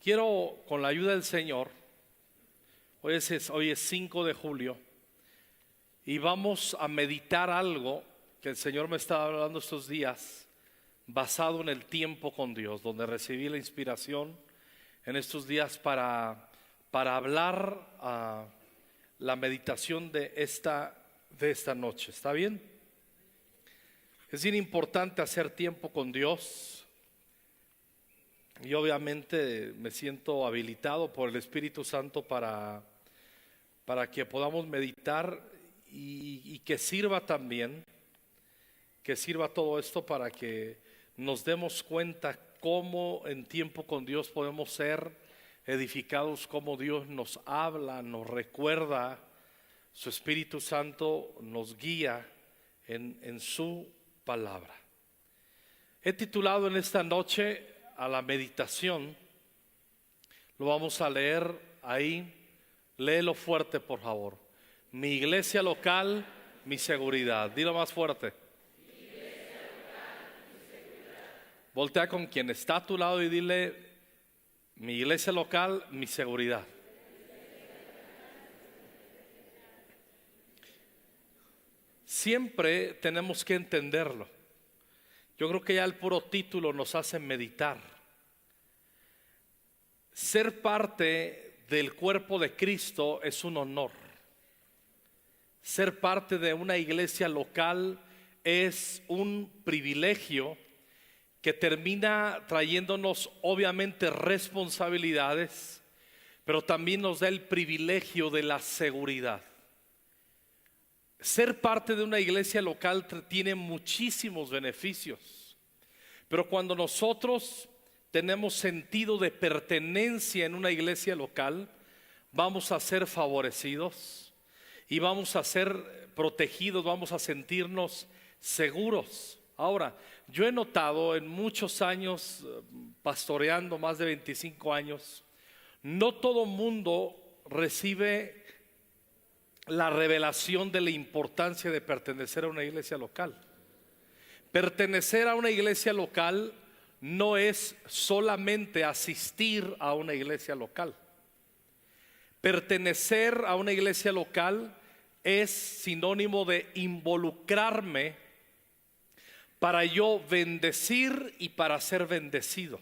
Quiero, con la ayuda del Señor, hoy es 5 de julio y vamos a meditar algo que el Señor me estaba hablando estos días, basado en el tiempo con Dios, donde recibí la inspiración en estos días para hablar la meditación de esta noche. ¿Está bien? Es bien importante hacer tiempo con Dios. Y obviamente me siento habilitado por el Espíritu Santo para que podamos meditar y que sirva también, que sirva todo esto para que nos demos cuenta cómo en tiempo con Dios podemos ser edificados, cómo Dios nos habla, nos recuerda, su Espíritu Santo nos guía en su palabra. He titulado en esta noche a la meditación, lo vamos a leer ahí, léelo fuerte por favor. Mi iglesia local, mi seguridad. Dilo más fuerte. Mi iglesia local, mi seguridad. Voltea con quien está a tu lado y dile: mi iglesia local, mi seguridad. Siempre tenemos que entenderlo. Yo creo que ya el puro título nos hace meditar. Ser parte del cuerpo de Cristo es un honor. Ser parte de una iglesia local es un privilegio que termina trayéndonos obviamente responsabilidades, pero también nos da el privilegio de la seguridad. Ser parte de una iglesia local tiene muchísimos beneficios, pero cuando nosotros tenemos sentido de pertenencia en una iglesia local, vamos a ser favorecidos y vamos a ser protegidos, vamos a sentirnos seguros. Ahora, yo he notado en muchos años pastoreando, más de 25 años, no todo mundo recibe la revelación de la importancia de pertenecer a una iglesia local. Pertenecer a una iglesia local no es solamente asistir a una iglesia local. Pertenecer a una iglesia local es sinónimo de involucrarme para yo bendecir y para ser bendecido.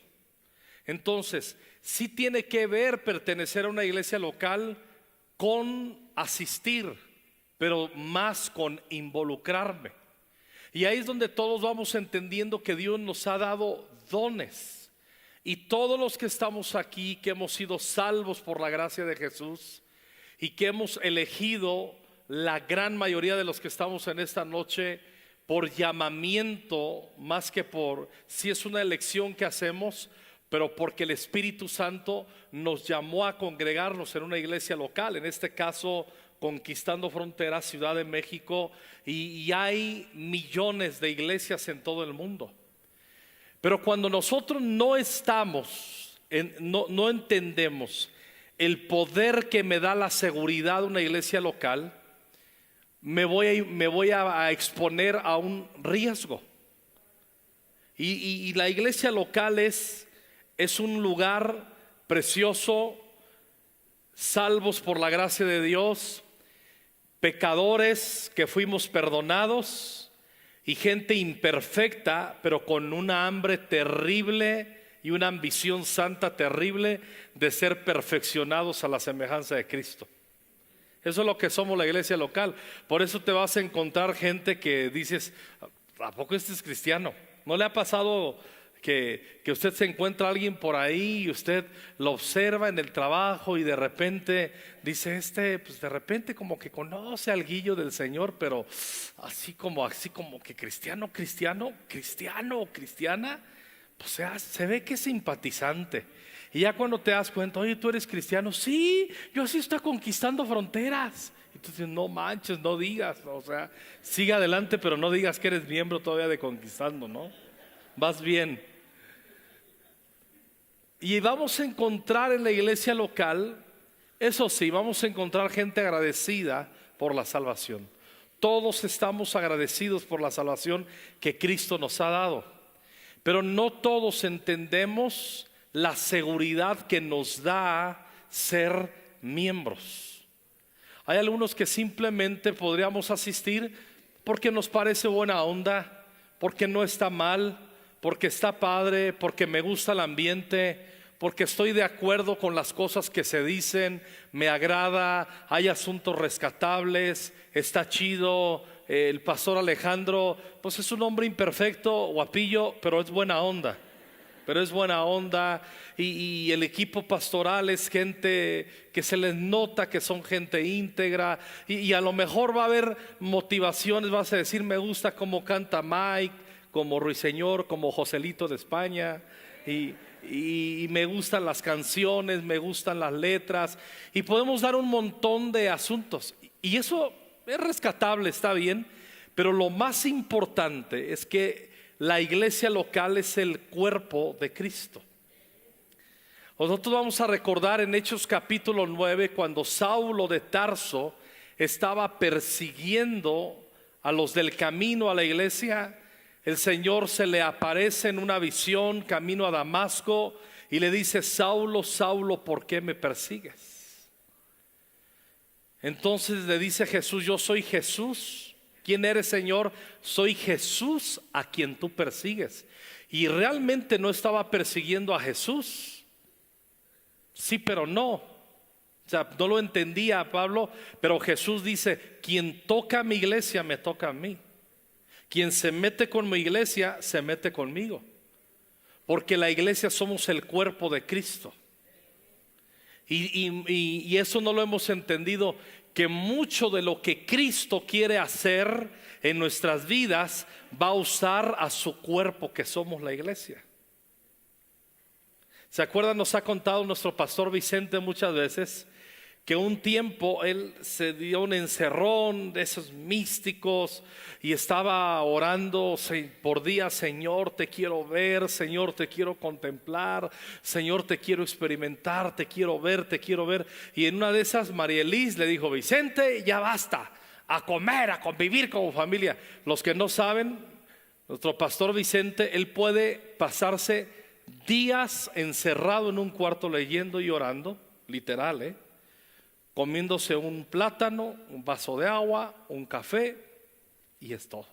Entonces, sí tiene que ver pertenecer a una iglesia local con asistir, pero más con involucrarme. Y ahí es donde todos vamos entendiendo que Dios nos ha dado dones. Y todos los que estamos aquí, que hemos sido salvos por la gracia de Jesús y que hemos elegido, la gran mayoría de los que estamos en esta noche, por llamamiento, más que por si es una elección que hacemos, pero porque el Espíritu Santo nos llamó a congregarnos en una iglesia local, en este caso Conquistando Fronteras, Ciudad de México, y hay millones de iglesias en todo el mundo. Pero cuando nosotros no entendemos el poder que me da la seguridad de una iglesia local, me voy a exponer a un riesgo. Y la iglesia local es un lugar precioso, salvos por la gracia de Dios, pecadores que fuimos perdonados y gente imperfecta, pero con una hambre terrible y una ambición santa terrible de ser perfeccionados a la semejanza de Cristo. Eso es lo que somos la iglesia local. Por eso te vas a encontrar gente que dices: ¿a poco este es cristiano? ¿No le ha pasado que usted se encuentra a alguien por ahí y usted lo observa en el trabajo y de repente dice: pues de repente como que conoce alguillo del Señor, pero así como que cristiano, cristiana, pues se ve que es simpatizante. Y ya cuando te das cuenta: oye, ¿tú eres cristiano? Sí, yo sí estoy conquistando fronteras. Y tú dices: no manches, no digas, o sea, sigue adelante, pero no digas que eres miembro todavía de Conquistando, ¿no? Vas bien. Y vamos a encontrar en la iglesia local, eso sí, vamos a encontrar gente agradecida por la salvación. Todos estamos agradecidos por la salvación que Cristo nos ha dado, pero no todos entendemos la seguridad que nos da ser miembros. Hay algunos que simplemente podríamos asistir porque nos parece buena onda, porque no está mal, porque está padre, porque me gusta el ambiente, porque estoy de acuerdo con las cosas que se dicen, me agrada, hay asuntos rescatables, está chido. El pastor Alejandro, pues es un hombre imperfecto, guapillo, pero es buena onda. Y el equipo pastoral es gente que se les nota que son gente íntegra, y a lo mejor va a haber motivaciones, vas a decir me gusta cómo canta Mike, como Ruiseñor, como Joselito de España, y me gustan las canciones, me gustan las letras, y podemos dar un montón de asuntos, y eso es rescatable, está bien, pero lo más importante es que la iglesia local es el cuerpo de Cristo. Nosotros vamos a recordar en Hechos capítulo 9 cuando Saulo de Tarso estaba persiguiendo a los del camino a la iglesia. El Señor se le aparece en una visión camino a Damasco y le dice: Saulo, Saulo, ¿por qué me persigues? Entonces le dice Jesús: yo soy Jesús. ¿Quién eres, Señor? Soy Jesús a quien tú persigues. Y realmente no estaba persiguiendo a Jesús. Sí, pero no. O sea, no lo entendía Pablo, pero Jesús dice: quien toca a mi iglesia me toca a mí. Quien se mete con mi iglesia se mete conmigo. Porque la iglesia somos el cuerpo de Cristo. Y eso no lo hemos entendido, que mucho de lo que Cristo quiere hacer en nuestras vidas va a usar a su cuerpo, que somos la iglesia. ¿Se acuerdan? Nos ha contado nuestro pastor Vicente muchas veces que un tiempo él se dio un encerrón de esos místicos y estaba orando por días: Señor, te quiero ver, Señor, te quiero contemplar, Señor, te quiero experimentar, te quiero ver, te quiero ver. Y en una de esas María Elis le dijo: Vicente, ya basta, a comer, a convivir como familia. Los que no saben, nuestro pastor Vicente, él puede pasarse días encerrado en un cuarto leyendo y orando, literal, comiéndose un plátano, un vaso de agua, un café, y es todo.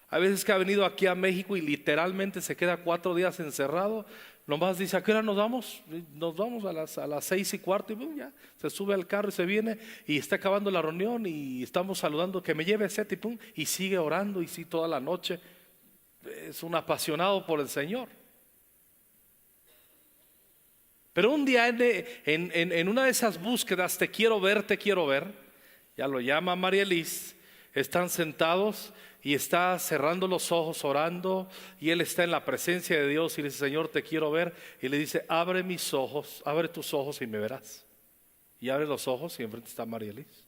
Hay veces que ha venido aquí a México y literalmente se queda 4 días encerrado. Nomás dice: ¿a qué hora nos vamos? Nos vamos a las 6:15, y ya se sube al carro y se viene, y está acabando la reunión y estamos saludando, que me lleve set, y sigue orando, y sí, toda la noche. Es un apasionado por el Señor. Pero un día en una de esas búsquedas, te quiero ver, ya lo llama María Elis, están sentados y está cerrando los ojos orando, y él está en la presencia de Dios y le dice: Señor, te quiero ver. Y le dice: abre mis ojos, abre tus ojos y me verás. Y abre los ojos y enfrente está María Elis.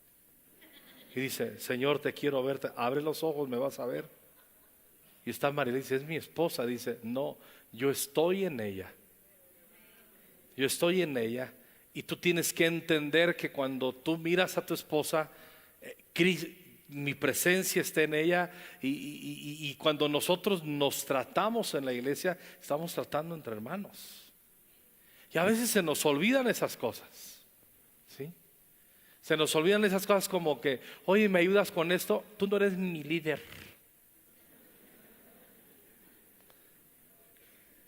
Y dice: Señor, te quiero ver, abre los ojos, me vas a ver. Y está María Elis, es mi esposa. Dice: no, yo estoy en ella. Yo estoy en ella, y tú tienes que entender que cuando tú miras a tu esposa, mi presencia está en ella, y cuando nosotros nos tratamos en la iglesia, estamos tratando entre hermanos. Y a veces se nos olvidan esas cosas, ¿sí? Se nos olvidan esas cosas como que: oye, ¿me ayudas con esto? Tú no eres mi líder.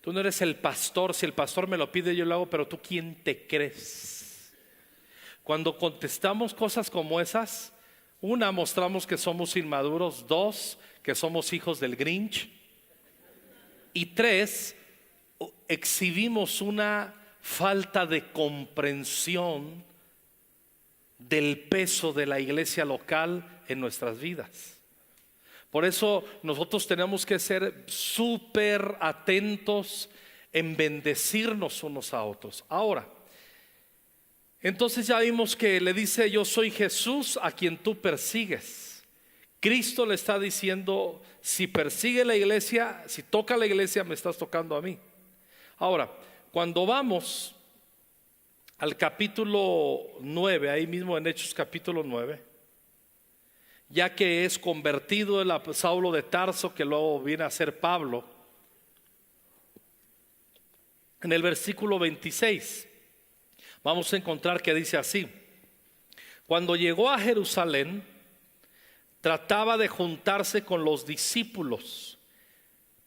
Tú no eres el pastor. Si el pastor me lo pide, yo lo hago, pero tú, ¿quién te crees? Cuando contestamos cosas como esas, una, mostramos que somos inmaduros; dos, que somos hijos del Grinch; y tres, exhibimos una falta de comprensión del peso de la iglesia local en nuestras vidas. Por eso nosotros tenemos que ser súper atentos en bendecirnos unos a otros. Ahora, entonces ya vimos que le dice: yo soy Jesús a quien tú persigues. Cristo le está diciendo: si persigue la iglesia, si toca la iglesia, me estás tocando a mí. Ahora, cuando vamos al capítulo 9, ahí mismo en Hechos capítulo 9, ya que es convertido el Saulo de Tarso, que luego viene a ser Pablo, en el versículo 26, vamos a encontrar que dice así: cuando llegó a Jerusalén, trataba de juntarse con los discípulos,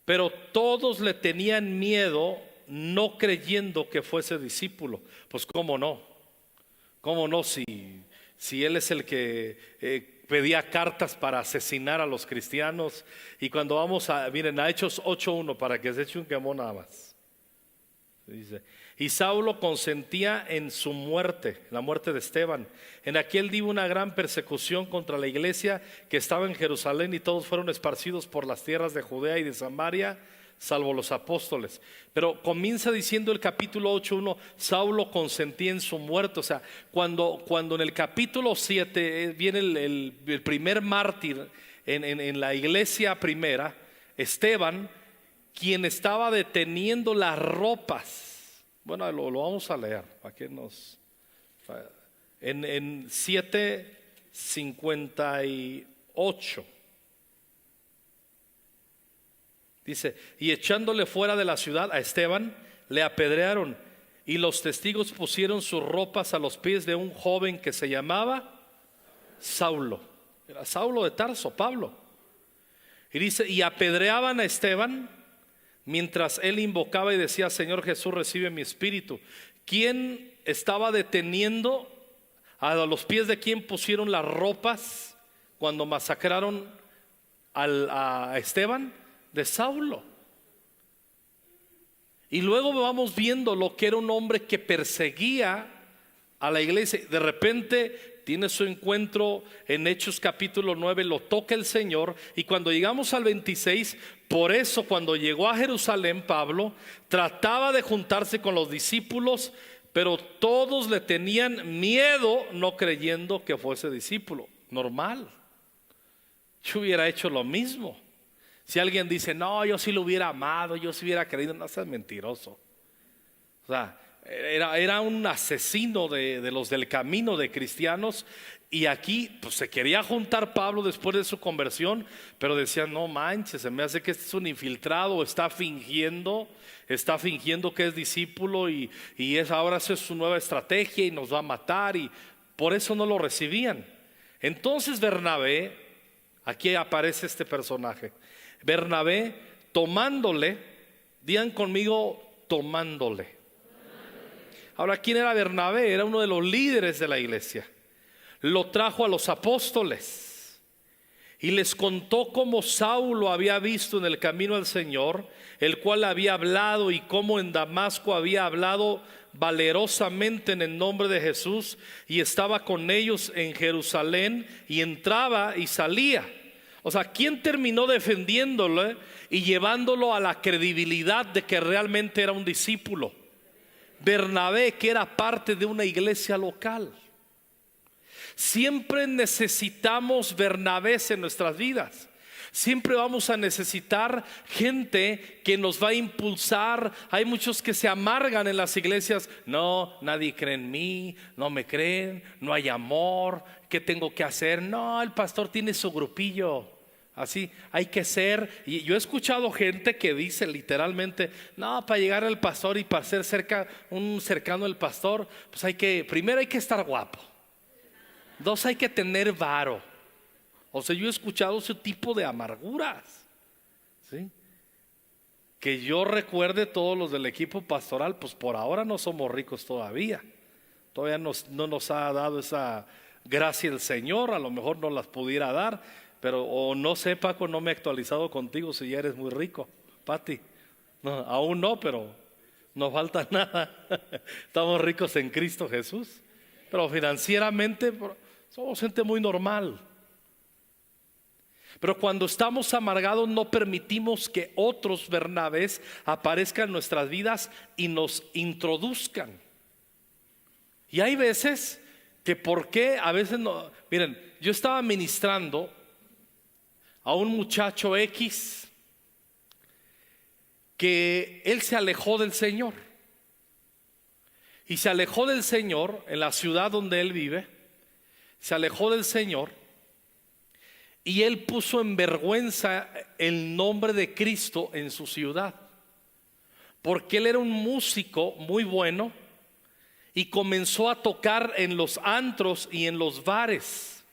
pero todos le tenían miedo, no creyendo que fuese discípulo. Pues cómo no, si él es el que pedía cartas para asesinar a los cristianos. Y cuando vamos a, miren, a Hechos 8:1, para que se eche un quemón nada más, dice: y Saulo consentía en su muerte, la muerte de Esteban. En aquel día una gran persecución contra la iglesia que estaba en Jerusalén, y todos fueron esparcidos por las tierras de Judea y de Samaria, salvo los apóstoles. Pero comienza diciendo el capítulo 8:1, Saulo consentía en su muerte. O sea, cuando en el capítulo 7 viene el primer mártir en la iglesia primera, Esteban, quien estaba deteniendo las ropas. Bueno, lo vamos a leer para que nos... En 7:58 dice: y echándole fuera de la ciudad a Esteban, le apedrearon, y los testigos pusieron sus ropas a los pies de un joven que se llamaba Saulo. Era Saulo de Tarso, Pablo. Y dice: y apedreaban a Esteban mientras él invocaba y decía: Señor Jesús, recibe mi espíritu. ¿Quién estaba deteniendo? ¿A los pies de quién pusieron las ropas cuando masacraron a Esteban? De Saulo. Y luego vamos viendo lo que era un hombre que perseguía a la iglesia. De repente tiene su encuentro en Hechos capítulo 9, lo toca el Señor. Y cuando llegamos al 26, por eso cuando llegó a Jerusalén, Pablo trataba de juntarse con los discípulos, pero todos le tenían miedo, no creyendo que fuese discípulo. Normal. Yo hubiera hecho lo mismo. Si alguien dice: no, yo sí lo hubiera amado, yo sí hubiera creído, no seas mentiroso. O sea, era un asesino de los del camino de cristianos. Y aquí pues se quería juntar Pablo después de su conversión, pero decían: no manches, se me hace que este es un infiltrado, está fingiendo que es discípulo, y ahora esa es su nueva estrategia y nos va a matar. Y por eso no lo recibían. Entonces Bernabé, aquí aparece este personaje, Bernabé, tomándole, digan conmigo, tomándole. Ahora, ¿quién era Bernabé? Era uno de los líderes de la iglesia. Lo trajo a los apóstoles y les contó cómo Saulo había visto en el camino al Señor, el cual había hablado, y cómo en Damasco había hablado valerosamente en el nombre de Jesús, y estaba con ellos en Jerusalén, y entraba y salía. O sea, ¿quién terminó defendiéndolo y llevándolo a la credibilidad de que realmente era un discípulo? Bernabé, que era parte de una iglesia local. Siempre necesitamos Bernabés en nuestras vidas. Siempre vamos a necesitar gente que nos va a impulsar. Hay muchos que se amargan en las iglesias. No, nadie cree en mí, no me creen, no hay amor. ¿Qué tengo que hacer? No, el pastor tiene su grupillo. Así hay que ser. Y yo he escuchado gente que dice literalmente: no, para llegar al pastor y para ser un cercano del pastor, pues primero hay que estar guapo. 2, hay que tener varo. O sea, yo he escuchado ese tipo de amarguras, ¿sí? Que yo recuerde, todos los del equipo pastoral, pues por ahora no somos ricos todavía. Todavía no nos ha dado esa gracia el Señor. A lo mejor nos las pudiera dar, pero o no sé, Paco, no me he actualizado contigo si ya eres muy rico. Pati, no, aún no, pero no falta nada. Estamos ricos en Cristo Jesús, pero financieramente somos gente muy normal. Pero cuando estamos amargados, no permitimos que otros Bernabés aparezcan en nuestras vidas y nos introduzcan. Y hay veces que ¿por qué? A veces no. Miren, yo estaba ministrando a un muchacho X que él se alejó del Señor. Y se alejó del Señor en la ciudad donde él vive. Se alejó del Señor. Y él puso en vergüenza el nombre de Cristo en su ciudad. porque él era un músico muy bueno y comenzó a tocar en los antros y en los bares.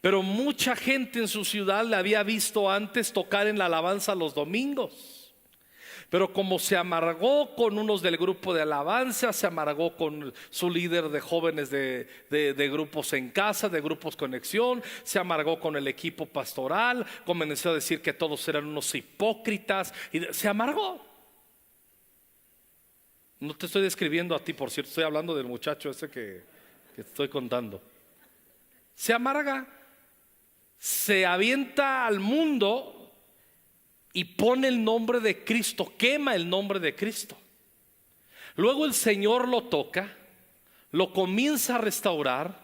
Pero mucha gente en su ciudad le había visto antes tocar en la alabanza los domingos. Pero como se amargó con unos del grupo de alabanza, se amargó con su líder de jóvenes de grupos en casa, de grupos conexión, se amargó con el equipo pastoral, comenzó a decir que todos eran unos hipócritas y se amargó. No te estoy describiendo a ti, por cierto, estoy hablando del muchacho ese que te estoy contando. Se amarga, se avienta al mundo y pone el nombre de Cristo, quema el nombre de Cristo. Luego el Señor lo toca, lo comienza a restaurar.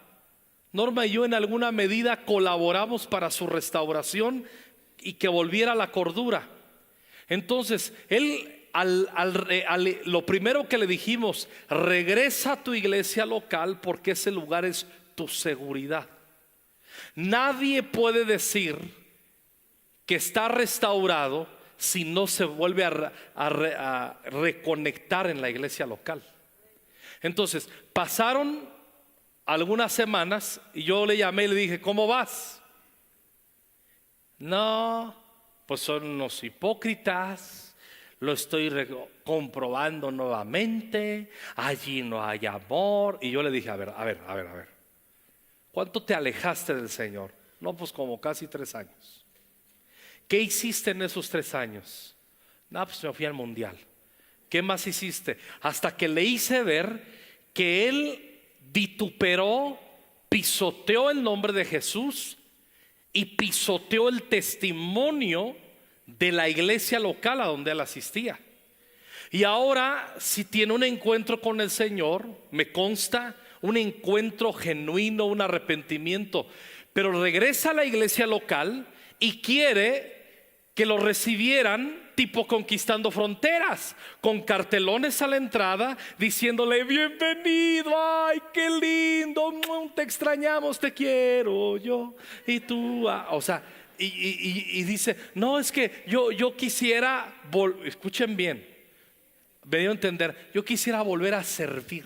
Norma y yo en alguna medida colaboramos para su restauración y que volviera a la cordura. Entonces él lo primero que le dijimos: regresa a tu iglesia local, porque ese lugar es tu seguridad. Nadie puede decir que está restaurado si no se vuelve a reconectar en la iglesia local. Entonces pasaron algunas semanas y yo le llamé y le dije: ¿cómo vas? No, pues son unos hipócritas. Lo estoy comprobando nuevamente. Allí no hay amor. Y yo le dije: a ver. ¿Cuánto te alejaste del Señor? No, pues como casi 3 años. ¿Qué hiciste en esos 3 años? No, pues me fui al mundial. ¿Qué más hiciste? Hasta que le hice ver que él vituperó, pisoteó el nombre de Jesús y pisoteó el testimonio de la iglesia local a donde él asistía. Y ahora, si tiene un encuentro con el Señor, me consta, un encuentro genuino, un arrepentimiento, pero regresa a la iglesia local y quiere que lo recibieran tipo Conquistando Fronteras, con cartelones a la entrada diciéndole: bienvenido, ay, qué lindo, te extrañamos, te quiero yo y tú. O sea, y dice: no, es que yo quisiera, escuchen bien, me dio a entender, yo quisiera volver a servir,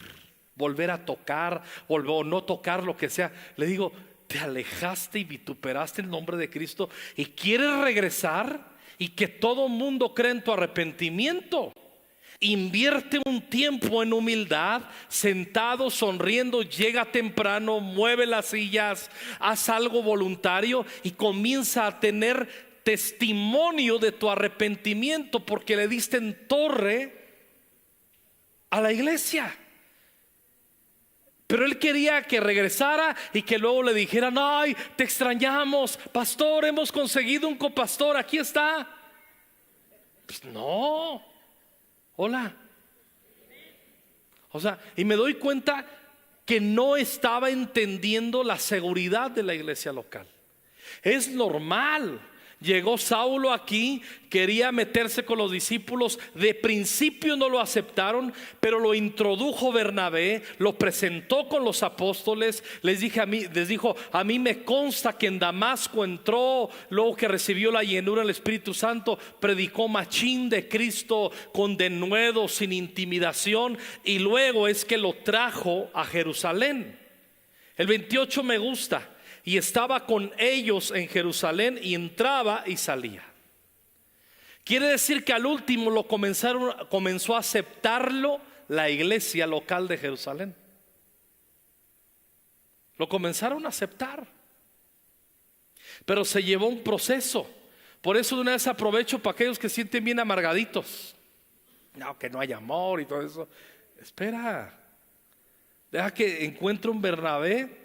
volver a tocar, o no tocar, lo que sea. Le digo: te alejaste y vituperaste el nombre de Cristo y quieres regresar y que todo mundo cree en tu arrepentimiento. Invierte un tiempo en humildad, sentado, sonriendo, llega temprano, mueve las sillas, haz algo voluntario y comienza a tener testimonio de tu arrepentimiento, porque le diste en torre a la iglesia. Pero él quería que regresara y que luego le dijeran: ay, te extrañamos, pastor, hemos conseguido un copastor, aquí está. Pues no. Hola. O sea, y me doy cuenta que no estaba entendiendo la seguridad de la iglesia local. Es normal. Llegó Saulo aquí, quería meterse con los discípulos. De principio no lo aceptaron, pero lo introdujo Bernabé, lo presentó con los apóstoles. Les dijo: a mí me consta que en Damasco entró, luego que recibió la llenura del Espíritu Santo, predicó machín de Cristo con denuedo, sin intimidación, y luego es que lo trajo a Jerusalén. El 28 me gusta: y estaba con ellos en Jerusalén, y entraba y salía. Quiere decir que al último comenzó a aceptarlo la iglesia local de Jerusalén. Lo comenzaron a aceptar, pero se llevó un proceso. Por eso de una vez aprovecho para aquellos que sienten bien amargaditos. No, que no hay amor y todo eso. Espera, deja que encuentre un Bernabé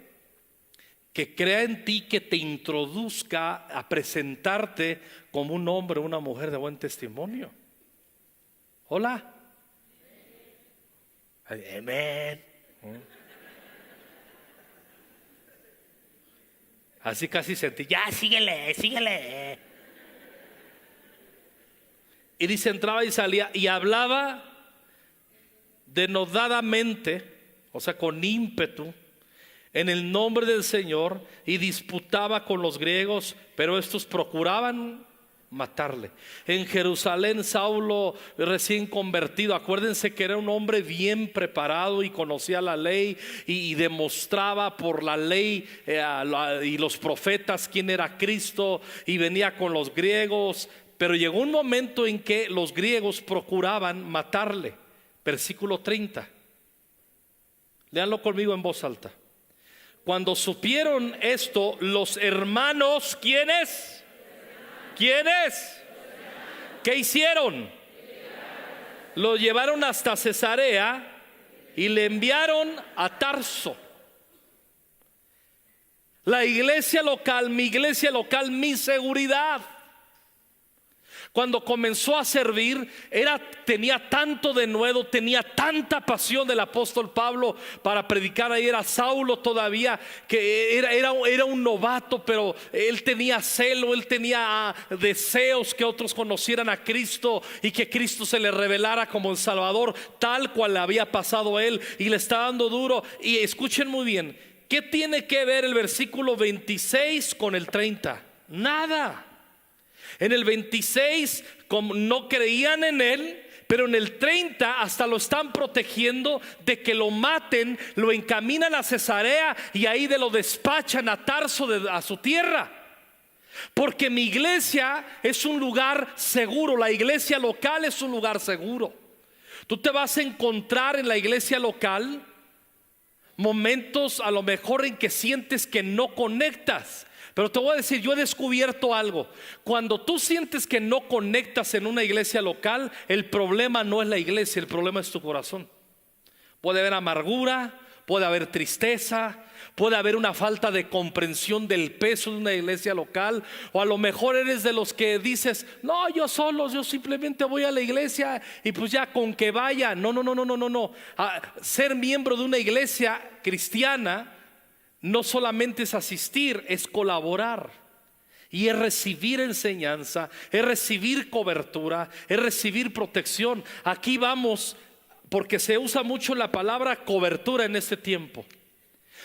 que crea en ti, que te introduzca a presentarte como un hombre o una mujer de buen testimonio. Hola. Amén. Así casi sentí: ya, síguele. Y dice: entraba y salía y hablaba denodadamente, o sea, con ímpetu, en el nombre del Señor, y disputaba con los griegos, pero estos procuraban matarle. En Jerusalén, Saulo, recién convertido, acuérdense que era un hombre bien preparado y conocía la ley y demostraba por la ley y los profetas quién era Cristo, y venía con los griegos. Pero llegó un momento en que los griegos procuraban matarle. Versículo 30. Léanlo conmigo en voz alta. Cuando supieron esto, los hermanos, ¿quiénes? ¿Quiénes? ¿Qué hicieron? Lo llevaron hasta Cesarea y le enviaron a Tarso. La iglesia local, mi iglesia local, mi seguridad. Cuando comenzó a servir, tenía tanto denuedo, tenía tanta pasión del apóstol Pablo para predicar. Ahí era Saulo todavía, que era un novato, pero él tenía celo, él tenía deseos que otros conocieran a Cristo y que Cristo se le revelara como el Salvador, tal cual le había pasado a él, y le está dando duro. Y escuchen muy bien, ¿qué tiene que ver el versículo 26 con el 30? Nada. En el 26 como no creían en él, pero en el 30 hasta lo están protegiendo de que lo maten, lo encaminan a Cesarea y ahí lo despachan a Tarso, a su tierra. Porque mi iglesia es un lugar seguro, la iglesia local es un lugar seguro. Tú te vas a encontrar en la iglesia local momentos a lo mejor en que sientes que no conectas. Pero te voy a decir, yo he descubierto algo. Cuando tú sientes que no conectas en una iglesia local, el problema no es la iglesia, el problema es tu corazón. Puede haber amargura, puede haber tristeza, puede haber una falta de comprensión del peso de una iglesia local. O a lo mejor eres de los que dices, no, yo simplemente voy a la iglesia y pues ya con que vaya. No. Ser miembro de una iglesia cristiana no solamente es asistir, es colaborar. Y es recibir enseñanza, es recibir cobertura, es recibir protección. Aquí vamos, porque se usa mucho la palabra cobertura en este tiempo.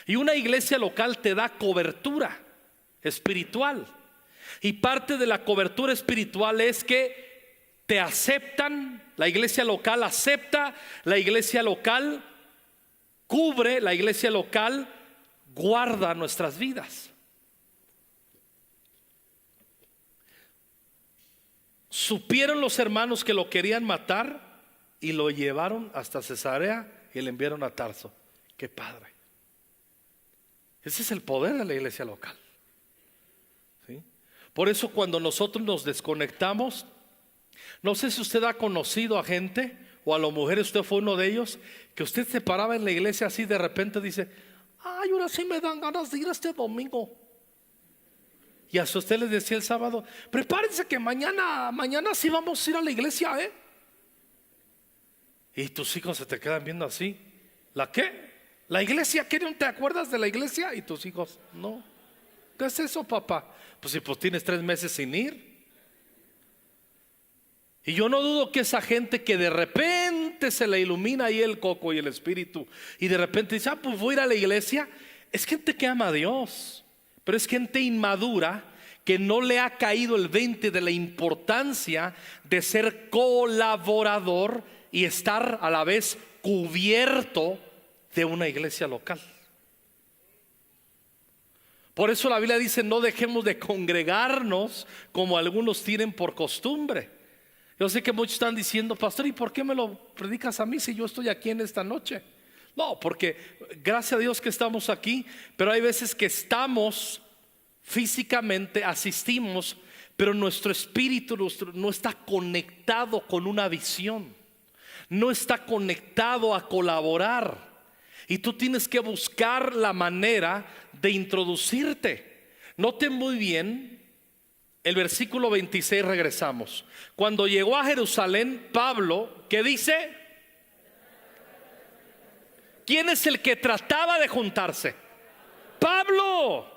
Y una iglesia local te da cobertura espiritual. Y parte de la cobertura espiritual es que te aceptan, la iglesia local acepta, la iglesia local cubre, la iglesia local guarda nuestras vidas. Supieron los hermanos que lo querían matar y lo llevaron hasta Cesarea y le enviaron a Tarso. Qué padre. Ese es el poder de la iglesia local, ¿sí? Por eso cuando nosotros nos desconectamos, no sé si usted ha conocido a gente, o a las mujeres, usted fue uno de ellos, que usted se paraba en la iglesia así, de repente dice, ay, ahora sí me dan ganas de ir este domingo. Y a usted les decía el sábado, prepárense que mañana sí vamos a ir a la iglesia, ¿eh? Y tus hijos se te quedan viendo así. ¿La qué? ¿La iglesia? ¿Qué? ¿No te acuerdas de la iglesia? Y tus hijos, no. ¿Qué es eso, papá? Pues si tienes 3 meses sin ir. Y yo no dudo que esa gente que de repente se le ilumina ahí el coco y el espíritu, y de repente dice, pues voy a ir a la iglesia, es gente que ama a Dios. Pero es gente inmadura que no le ha caído el 20 de la importancia de ser colaborador y estar a la vez cubierto de una iglesia local. Por eso la Biblia dice, no dejemos de congregarnos como algunos tienen por costumbre. Yo sé que muchos están diciendo, pastor, ¿y por qué me lo predicas a mí si yo estoy aquí en esta noche? No, porque gracias a Dios que estamos aquí, pero hay veces que estamos físicamente, asistimos, pero nuestro espíritu no está conectado con una visión, no está conectado a colaborar. Y tú tienes que buscar la manera de introducirte. Noten muy bien el versículo 26, regresamos. Cuando llegó a Jerusalén, Pablo, ¿qué dice? ¿Quién es el que trataba de juntarse? Pablo.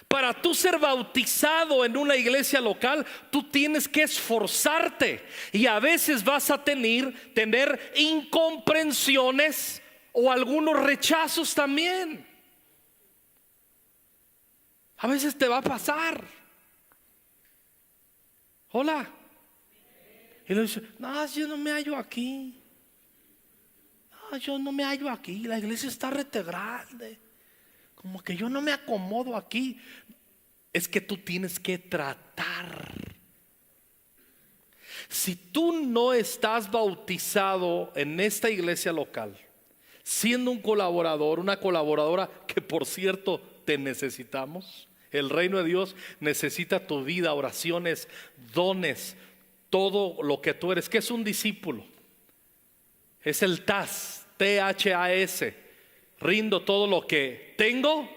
Para tú ser bautizado en una iglesia local, tú tienes que esforzarte. Y a veces vas a tener incomprensiones o algunos rechazos también. A veces te va a pasar. Hola. Y le dice, no, yo no me hallo aquí. No, yo no me hallo aquí. La iglesia está rete grande. Como que yo no me acomodo aquí. Es que tú tienes que tratar. Si tú no estás bautizado en esta iglesia local, siendo un colaborador, una colaboradora que por cierto te necesitamos, el reino de Dios necesita tu vida, oraciones, dones, todo lo que tú eres. ¿Qué es un discípulo? Es el TAS, THAS. Rindo todo lo que tengo,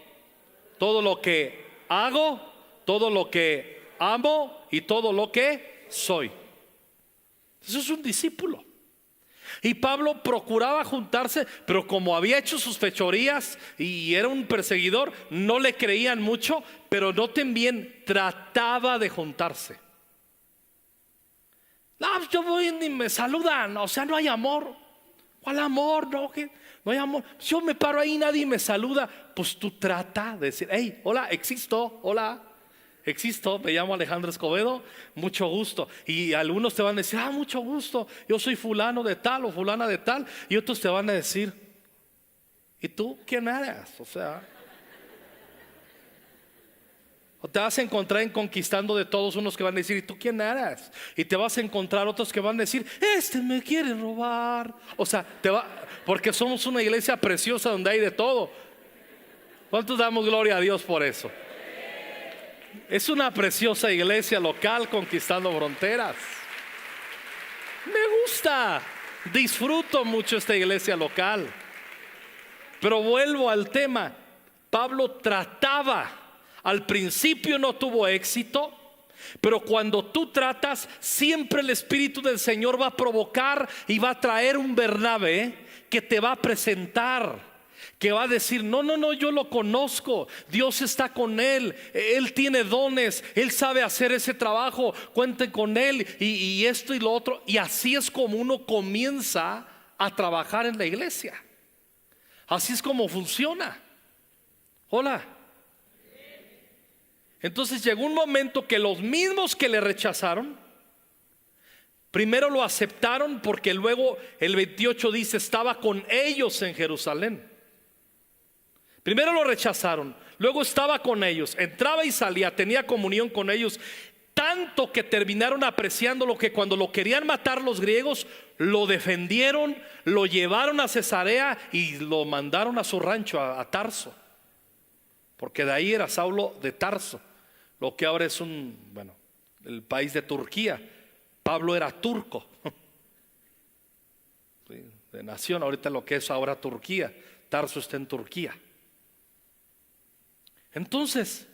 todo lo que hago, todo lo que amo y todo lo que soy. Eso es un discípulo. Y Pablo procuraba juntarse, pero como había hecho sus fechorías y era un perseguidor, no le creían mucho, pero noten bien, trataba de juntarse. No, yo voy y me saludan, o sea, no hay amor. ¿Cuál amor? No hay amor. Yo me paro ahí y nadie me saluda. Pues tú trata de decir, hey, hola, existo, hola. Existo, me llamo Alejandro Escobedo, mucho gusto. Y algunos te van a decir, mucho gusto, yo soy fulano de tal o fulana de tal. Y otros te van a decir, ¿y tú quién eres? O sea, o te vas a encontrar en Conquistando de Todos unos que van a decir, ¿y tú quién eres? Y te vas a encontrar otros que van a decir, este me quiere robar. O sea, porque somos una iglesia preciosa donde hay de todo. ¿Cuántos damos gloria a Dios por eso? Es una preciosa iglesia local conquistando fronteras. Me gusta, disfruto mucho esta iglesia local. Pero vuelvo al tema. Pablo trataba, al principio no tuvo éxito, pero cuando tú tratas, siempre el Espíritu del Señor va a provocar y va a traer un Bernabé que te va a presentar, que va a decir, no, yo lo conozco, Dios está con él tiene dones, él sabe hacer ese trabajo, cuenten con él y esto y lo otro. Y así es como uno comienza a trabajar en la iglesia. Así es como funciona. Hola. Entonces llegó un momento que los mismos que le rechazaron, primero lo aceptaron, porque luego el 28 dice, estaba con ellos en Jerusalén. Primero lo rechazaron, luego estaba con ellos, entraba y salía, tenía comunión con ellos, tanto que terminaron apreciándolo que cuando lo querían matar los griegos, lo defendieron, lo llevaron a Cesarea y lo mandaron a su rancho, a Tarso, porque de ahí era Saulo de Tarso, lo que ahora es el país de Turquía. Pablo era turco, de nación, ahorita lo que es ahora Turquía. Tarso está en Turquía. Entonces,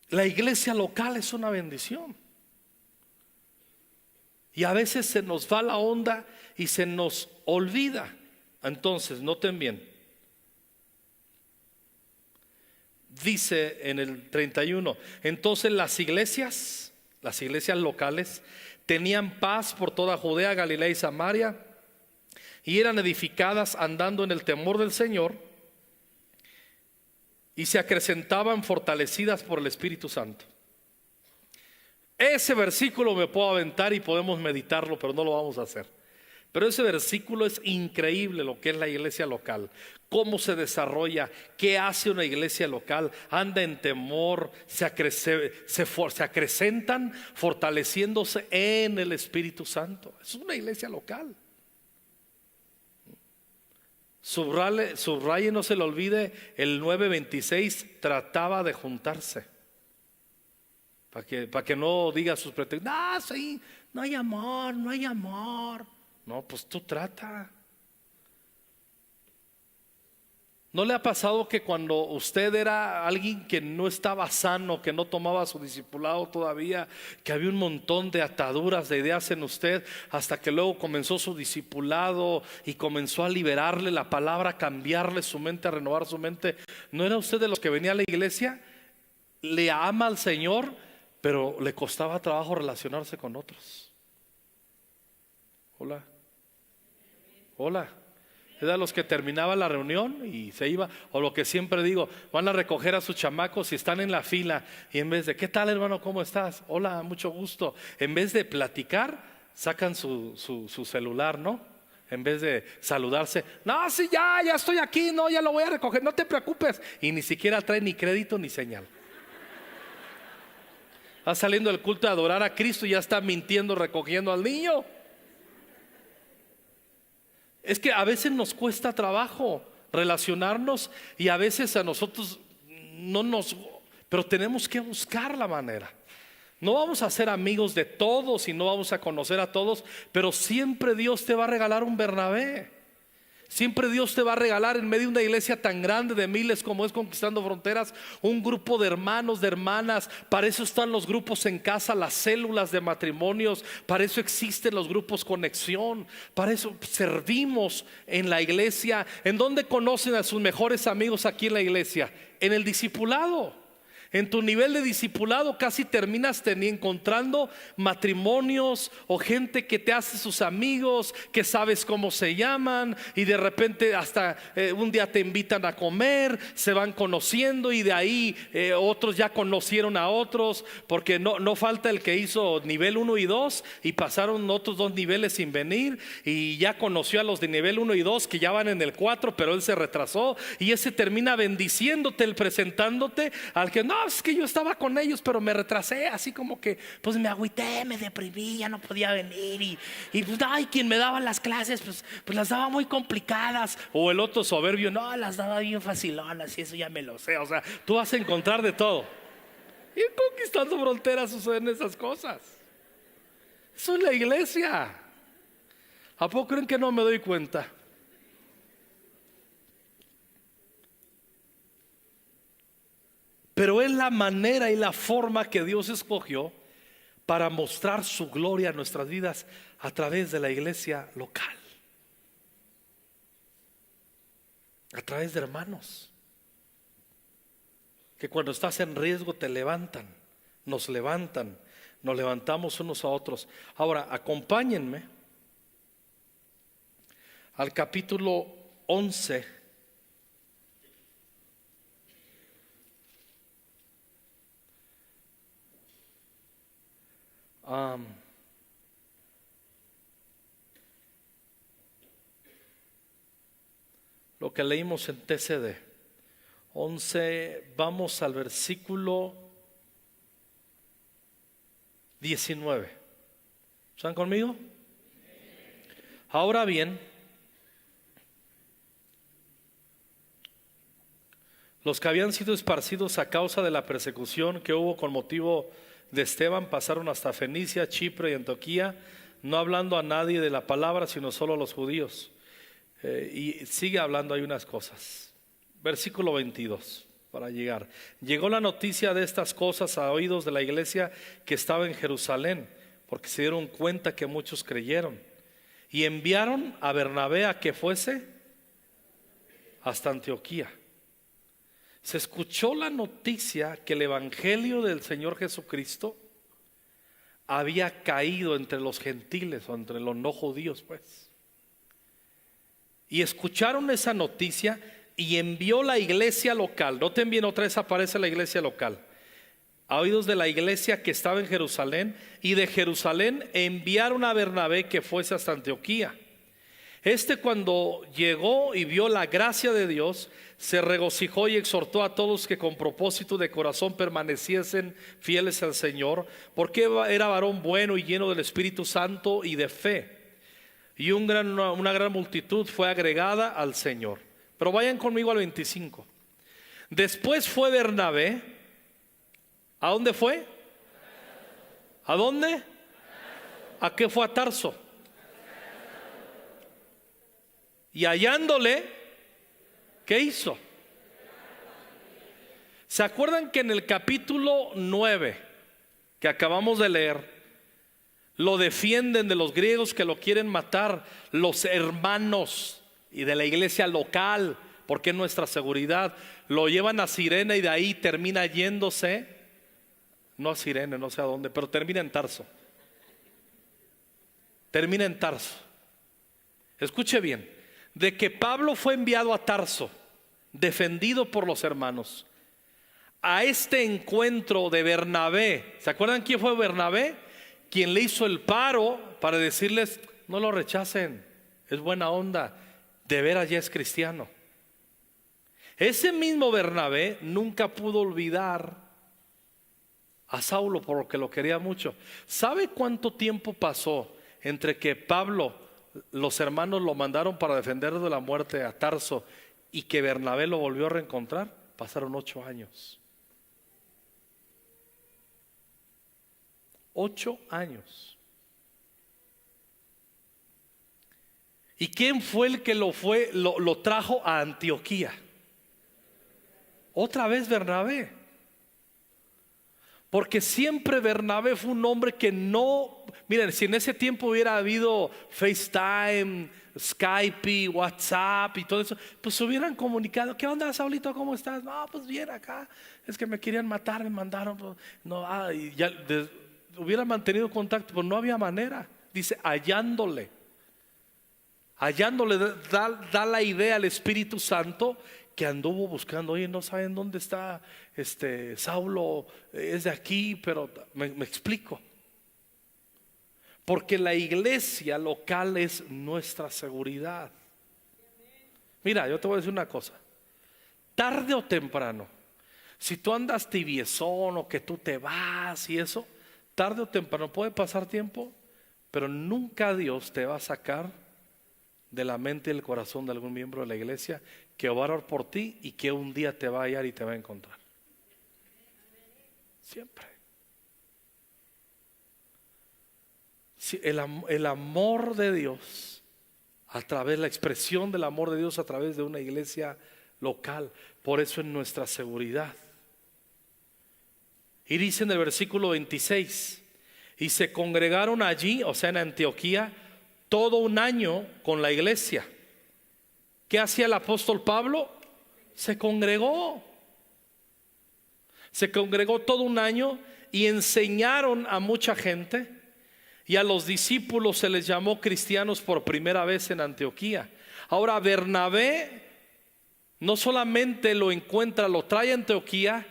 la iglesia local es una bendición. Y a veces se nos va la onda y se nos olvida. Entonces, noten bien. Dice en el 31, entonces las iglesias locales tenían paz por toda Judea, Galilea y Samaria, y eran edificadas andando en el temor del Señor, y se acrecentaban fortalecidas por el Espíritu Santo. Ese versículo me puedo aventar y podemos meditarlo, pero no lo vamos a hacer. Pero ese versículo es increíble, lo que es la iglesia local, cómo se desarrolla, qué hace una iglesia local. Anda en temor, se acrecentan fortaleciéndose en el Espíritu Santo. Es una iglesia local. Subraye, no se le olvide, el 9:26, trataba de juntarse. Para que no diga sus pretextos, sí, no hay amor, no hay amor. No, pues tú trata. ¿No le ha pasado que cuando usted era alguien que no estaba sano, que no tomaba su discipulado todavía, que había un montón de ataduras de ideas en usted, hasta que luego comenzó su discipulado y comenzó a liberarle la palabra, a cambiarle su mente, a renovar su mente? ¿No era usted de los que venía a la iglesia? Le ama al Señor, pero le costaba trabajo relacionarse con otros. Hola. Era los que terminaba la reunión y se iba. O lo que siempre digo, van a recoger a sus chamacos y están en la fila. Y en vez de, ¿qué tal, hermano? ¿Cómo estás? Hola, mucho gusto. En vez de platicar, sacan su celular, ¿no? En vez de saludarse, no, sí, ya estoy aquí, no, ya lo voy a recoger, no te preocupes. Y ni siquiera trae ni crédito ni señal. Va saliendo del culto a adorar a Cristo y ya está mintiendo, recogiendo al niño. Es que a veces nos cuesta trabajo relacionarnos y a veces a nosotros no nos, pero tenemos que buscar la manera. No vamos a ser amigos de todos y no vamos a conocer a todos, pero siempre Dios te va a regalar un Bernabé. Siempre Dios te va a regalar en medio de una iglesia tan grande de miles como es Conquistando Fronteras, un grupo de hermanos, de hermanas. Para eso están los grupos en casa, las células de matrimonios. Para eso existen los grupos Conexión. Para eso servimos en la iglesia. ¿En dónde conocen a sus mejores amigos aquí en la iglesia? En el discipulado. En tu nivel de discipulado casi terminas encontrando matrimonios o gente que te hace sus amigos, que sabes cómo se llaman y de repente hasta un día te invitan a comer, se van conociendo y de ahí otros ya conocieron a otros, porque no falta el que hizo nivel 1 y 2 y pasaron otros 2 niveles sin venir y ya conoció a los de nivel 1 y 2 que ya van en el 4, pero él se retrasó y ese termina bendiciéndote, presentándote al que no, es que yo estaba con ellos pero me retrasé, así como que pues me agüité, me deprimí, ya no podía venir y pues ay, quien me daba las clases pues las daba muy complicadas, o el otro soberbio, no, las daba bien facilonas y eso ya me lo sé. O sea, tú vas a encontrar de todo y en Conquistando Fronteras suceden esas cosas. Eso es la iglesia. ¿A poco creen que no me doy cuenta? Pero es la manera y la forma que Dios escogió para mostrar su gloria en nuestras vidas a través de la iglesia local, a través de hermanos que cuando estás en riesgo te levantan, nos levantamos unos a otros. Ahora acompáñenme al capítulo 11. Lo que leímos en TCD 11, vamos al versículo 19. ¿Están conmigo? Ahora bien, los que habían sido esparcidos a causa de la persecución que hubo con motivo de Esteban pasaron hasta Fenicia, Chipre y Antioquía, no hablando a nadie de la palabra, sino solo a los judíos. Y sigue hablando, hay unas cosas. Versículo 22, para llegar. Llegó la noticia de estas cosas a oídos de la iglesia que estaba en Jerusalén, porque se dieron cuenta que muchos creyeron. Y enviaron a Bernabé a que fuese hasta Antioquía. Se escuchó la noticia que el evangelio del Señor Jesucristo había caído entre los gentiles o entre los no judíos, pues. Y escucharon esa noticia y envió la iglesia local. Noten bien, otra vez aparece la iglesia local. A oídos de la iglesia que estaba en Jerusalén, y de Jerusalén enviaron a Bernabé que fuese hasta Antioquía. Cuando llegó y vio la gracia de Dios, se regocijó y exhortó a todos que con propósito de corazón permaneciesen fieles al Señor, porque era varón bueno y lleno del Espíritu Santo y de fe. Y una gran multitud fue agregada al Señor. Pero vayan conmigo al 25. Después fue Bernabé. ¿A dónde fue? ¿A dónde? ¿A qué fue? A Tarso. Y hallándole, ¿qué hizo? ¿Se acuerdan que en el capítulo 9 que acabamos de leer, lo defienden de los griegos que lo quieren matar, los hermanos y de la iglesia local, porque es nuestra seguridad? Lo llevan a Cirene y de ahí termina yéndose, no a Cirene, no sé a dónde, pero termina en Tarso. Termina en Tarso. Escuche bien. de que Pablo fue enviado a Tarso, defendido por los hermanos, a este encuentro de Bernabé. ¿Se acuerdan quién fue Bernabé? Quien le hizo el paro para decirles: no lo rechacen, es buena onda, de veras ya es cristiano. Ese mismo Bernabé nunca pudo olvidar a Saulo porque lo quería mucho. ¿Sabe cuánto tiempo pasó entre que Pablo, los hermanos lo mandaron para defender de la muerte a Tarso, y que Bernabé lo volvió a reencontrar? Pasaron 8 años. 8 años. ¿Y quién fue el que lo trajo a Antioquía? Otra vez Bernabé. Porque siempre Bernabé fue un hombre que no... Miren, si en ese tiempo hubiera habido FaceTime, Skype, WhatsApp y todo eso, pues se hubieran comunicado: ¿qué onda, Saulito? ¿Cómo estás? No, pues bien acá. Es que me querían matar, me mandaron. Pues, no, y ya hubieran mantenido contacto, pero no había manera. Dice, hallándole da la idea al Espíritu Santo que anduvo buscando. Oye, no saben dónde está Saulo, es de aquí, pero me explico. Porque la iglesia local es nuestra seguridad. Mira, yo te voy a decir una cosa: tarde o temprano, si tú andas tibiezón o que tú te vas y eso, tarde o temprano puede pasar tiempo, pero nunca Dios te va a sacar de la mente y el corazón de algún miembro de la iglesia que va a orar por ti y que un día te va a hallar y te va a encontrar. Siempre. Si el amor de Dios, a través, la expresión del amor de Dios a través de una iglesia local, por eso es nuestra seguridad. Y dice en el versículo 26: y se congregaron allí, o sea en Antioquía, todo un año con la iglesia. ¿Qué hacía el apóstol Pablo? Se congregó todo un año y enseñaron a mucha gente, y a los discípulos se les llamó cristianos por primera vez en Antioquía. Ahora Bernabé no solamente lo encuentra, lo trae a Antioquía,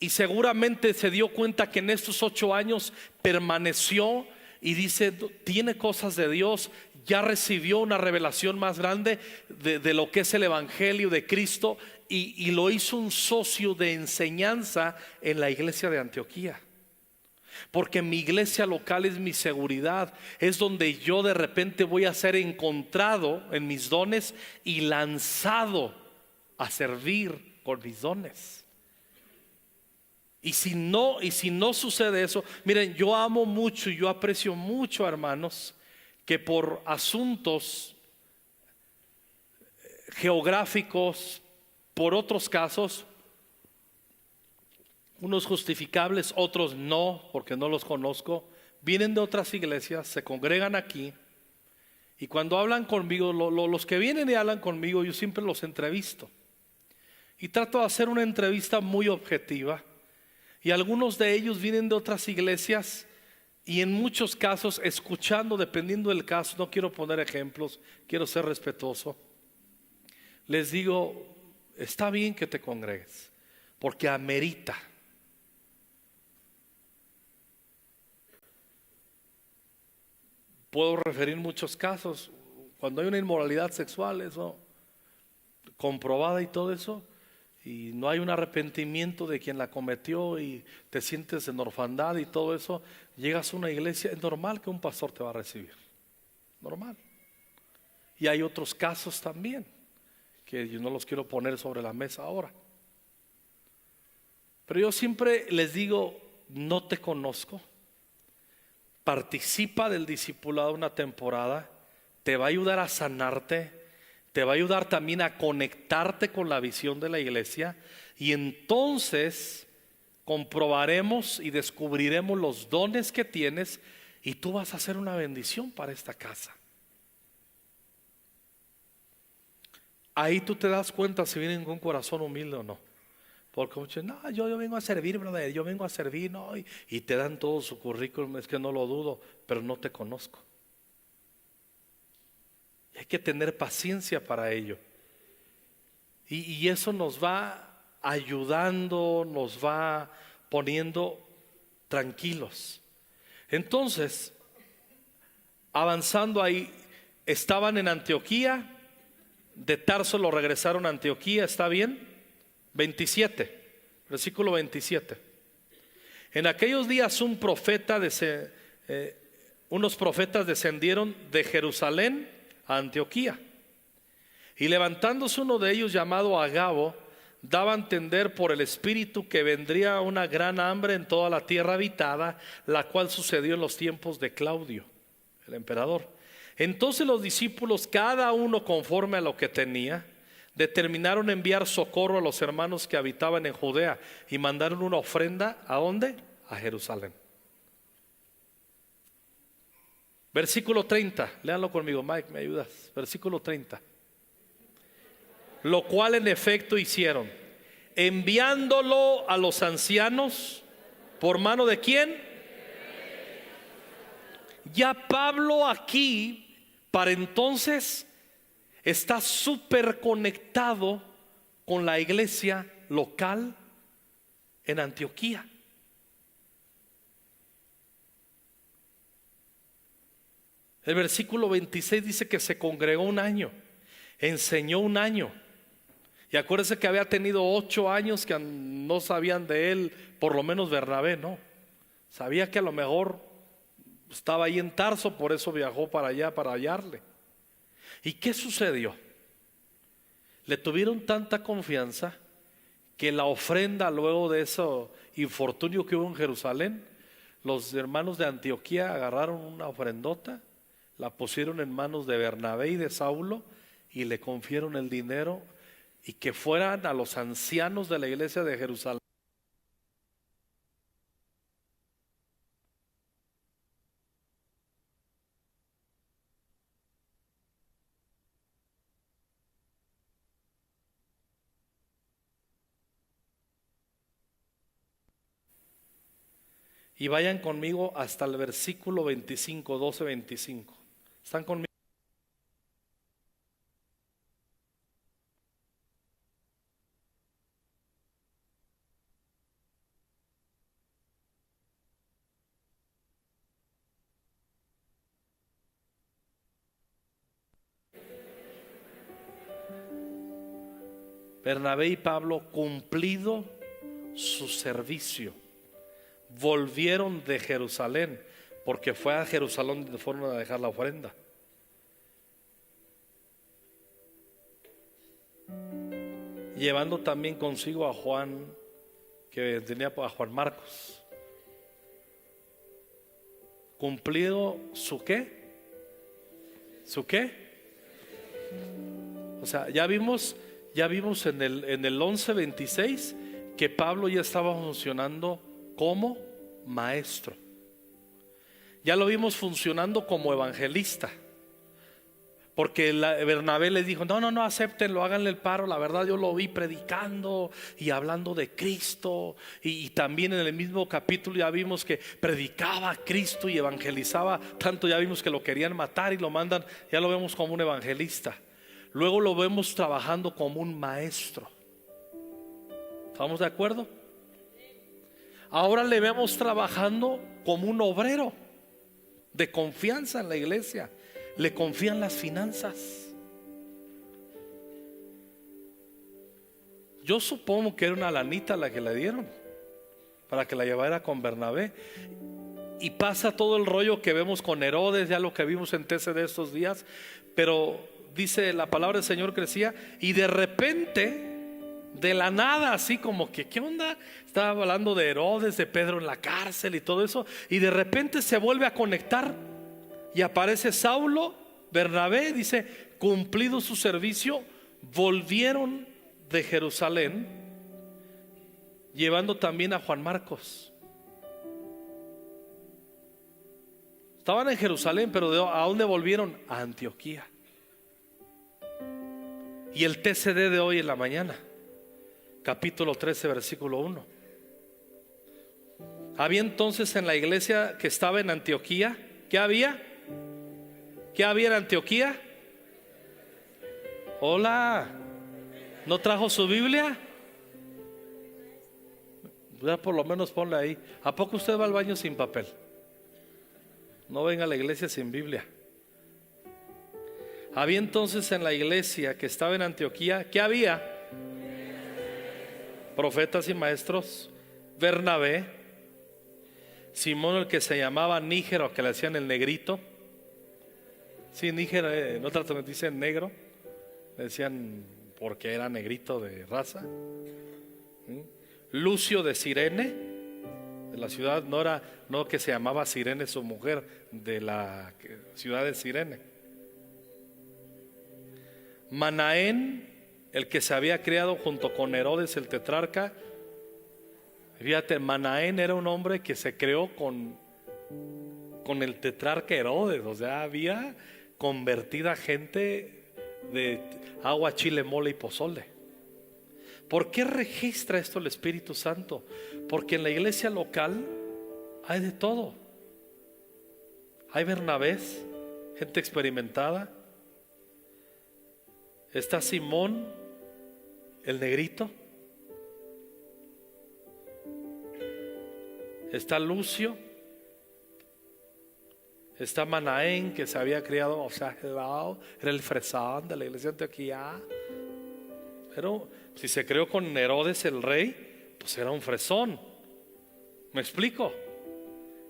y seguramente se dio cuenta que en estos 8 años permaneció y dice: tiene cosas de Dios, ya recibió una revelación más grande de lo que es el Evangelio de Cristo, y lo hizo un socio de enseñanza en la iglesia de Antioquía. Porque mi iglesia local es mi seguridad, es donde yo de repente voy a ser encontrado en mis dones y lanzado a servir con mis dones. Y si no sucede eso, miren, yo amo mucho y yo aprecio mucho, hermanos, que por asuntos geográficos, por otros casos, unos justificables, otros no, porque no los conozco, vienen de otras iglesias, se congregan aquí, y cuando hablan conmigo, los que vienen y hablan conmigo, yo siempre los entrevisto y trato de hacer una entrevista muy objetiva. Y algunos de ellos vienen de otras iglesias, y en muchos casos, escuchando, dependiendo del caso, no quiero poner ejemplos, quiero ser respetuoso, les digo: está bien que te congregues, porque amerita. Puedo referir muchos casos, cuando hay una inmoralidad sexual, eso comprobada y todo eso, y no hay un arrepentimiento de quien la cometió y te sientes en orfandad y todo eso, llegas a una iglesia, es normal que un pastor te va a recibir, normal. Y hay otros casos también que yo no los quiero poner sobre la mesa ahora, pero yo siempre les digo: no te conozco, participa del discipulado una temporada, te va a ayudar a sanarte, te va a ayudar también a conectarte con la visión de la iglesia, y entonces comprobaremos y descubriremos los dones que tienes, y tú vas a ser una bendición para esta casa. Ahí tú te das cuenta si vienen con un corazón humilde o no. Porque muchos: no, yo vengo a servir, brother, yo vengo a servir, no, y te dan todo su currículum. Es que no lo dudo, pero no te conozco. Hay que tener paciencia para ello. Y eso nos va ayudando, nos va poniendo tranquilos. Entonces, avanzando ahí, estaban en Antioquía. De Tarso lo regresaron a Antioquía, ¿está bien? 27, versículo 27. En aquellos días unos profetas descendieron de Jerusalén a Antioquía, y levantándose uno de ellos llamado Agabo, daba a entender por el Espíritu que vendría una gran hambre en toda la tierra habitada, la cual sucedió en los tiempos de Claudio, el emperador. Entonces los discípulos, cada uno conforme a lo que tenía, determinaron enviar socorro a los hermanos que habitaban en Judea, y mandaron una ofrenda. ¿A dónde? A Jerusalén. Versículo 30, léanlo conmigo, Mike, ¿me ayudas? Versículo 30. Lo cual en efecto hicieron, enviándolo a los ancianos. ¿Por mano de quién? Ya Pablo aquí, para entonces, está súper conectado con la iglesia local en Antioquía. El versículo 26 dice que se congregó un año, enseñó un año. Y acuérdense que había tenido 8 años que no sabían de él, por lo menos Bernabé, ¿no? Sabía que a lo mejor estaba ahí en Tarso, por eso viajó para allá para hallarle. ¿Y qué sucedió? Le tuvieron tanta confianza que la ofrenda, luego de ese infortunio que hubo en Jerusalén, los hermanos de Antioquía agarraron una ofrendota, la pusieron en manos de Bernabé y de Saulo, y le confiaron el dinero, y que fueran a los ancianos de la iglesia de Jerusalén. Y vayan conmigo hasta el versículo 25, 12, 25. ¿Están conmigo? Bernabé y Pablo, cumplido su servicio, volvieron de Jerusalén, porque fue a Jerusalén donde fueron a dejar la ofrenda. Llevando también consigo a Juan, que tenía a Juan Marcos. Cumplido su ¿qué? ¿Su qué? O sea, ya vimos en el 11:26 que Pablo ya estaba funcionando como maestro. Ya lo vimos funcionando como evangelista, porque Bernabé les dijo: no, acéptenlo, háganle el paro. La verdad, yo lo vi predicando y hablando de Cristo, y también en el mismo capítulo ya vimos que predicaba a Cristo y evangelizaba tanto. Ya vimos que lo querían matar y lo mandan. Ya lo vemos como un evangelista. Luego lo vemos trabajando como un maestro. ¿Estamos de acuerdo? Ahora le vemos trabajando como un obrero de confianza en la iglesia. Le confían las finanzas. Yo supongo que era una lanita la que le dieron para que la llevara con Bernabé. Y pasa todo el rollo que vemos con Herodes, ya lo que vimos en TC de estos días. Pero dice la palabra del Señor, crecía, y de repente, de la nada, así como que ¿qué onda? Estaba hablando de Herodes, de Pedro en la cárcel y todo eso, y de repente se vuelve a conectar y aparece Saulo. Bernabé dice: cumplido su servicio, volvieron de Jerusalén, llevando también a Juan Marcos. Estaban en Jerusalén, pero ¿a dónde volvieron? A Antioquía. Y el TCD de hoy en la mañana, capítulo 13, versículo 1. Había entonces en la iglesia que estaba en Antioquía, ¿qué había? ¿Qué había en Antioquía? Hola, ¿no trajo su Biblia? Ya por lo menos ponle ahí. ¿A poco usted va al baño sin papel? No venga a la iglesia sin Biblia. Había entonces en la iglesia que estaba en Antioquía, ¿qué había? Profetas y maestros. Bernabé, Simón, el que se llamaba Níger, o que le decían el negrito. Sí, Níger, en otras donde dicen negro, le decían porque era negrito de raza. Lucio de Cirene, de la ciudad, no que se llamaba Cirene su mujer, de la ciudad de Cirene. Manaén, el que se había criado junto con Herodes el tetrarca. Fíjate, Manaén era un hombre que se creó con el tetrarca Herodes. O sea, había convertida gente de agua, chile, mole y pozole. ¿Por qué registra esto el Espíritu Santo? Porque en la iglesia local hay de todo. Hay Bernabés, gente experimentada. Está Simón, el negrito. Está Lucio. Está Manaén, que se había criado, o sea, era el fresán de la iglesia de Antioquía. Pero si se creó con Herodes el rey, pues era un fresón. ¿Me explico?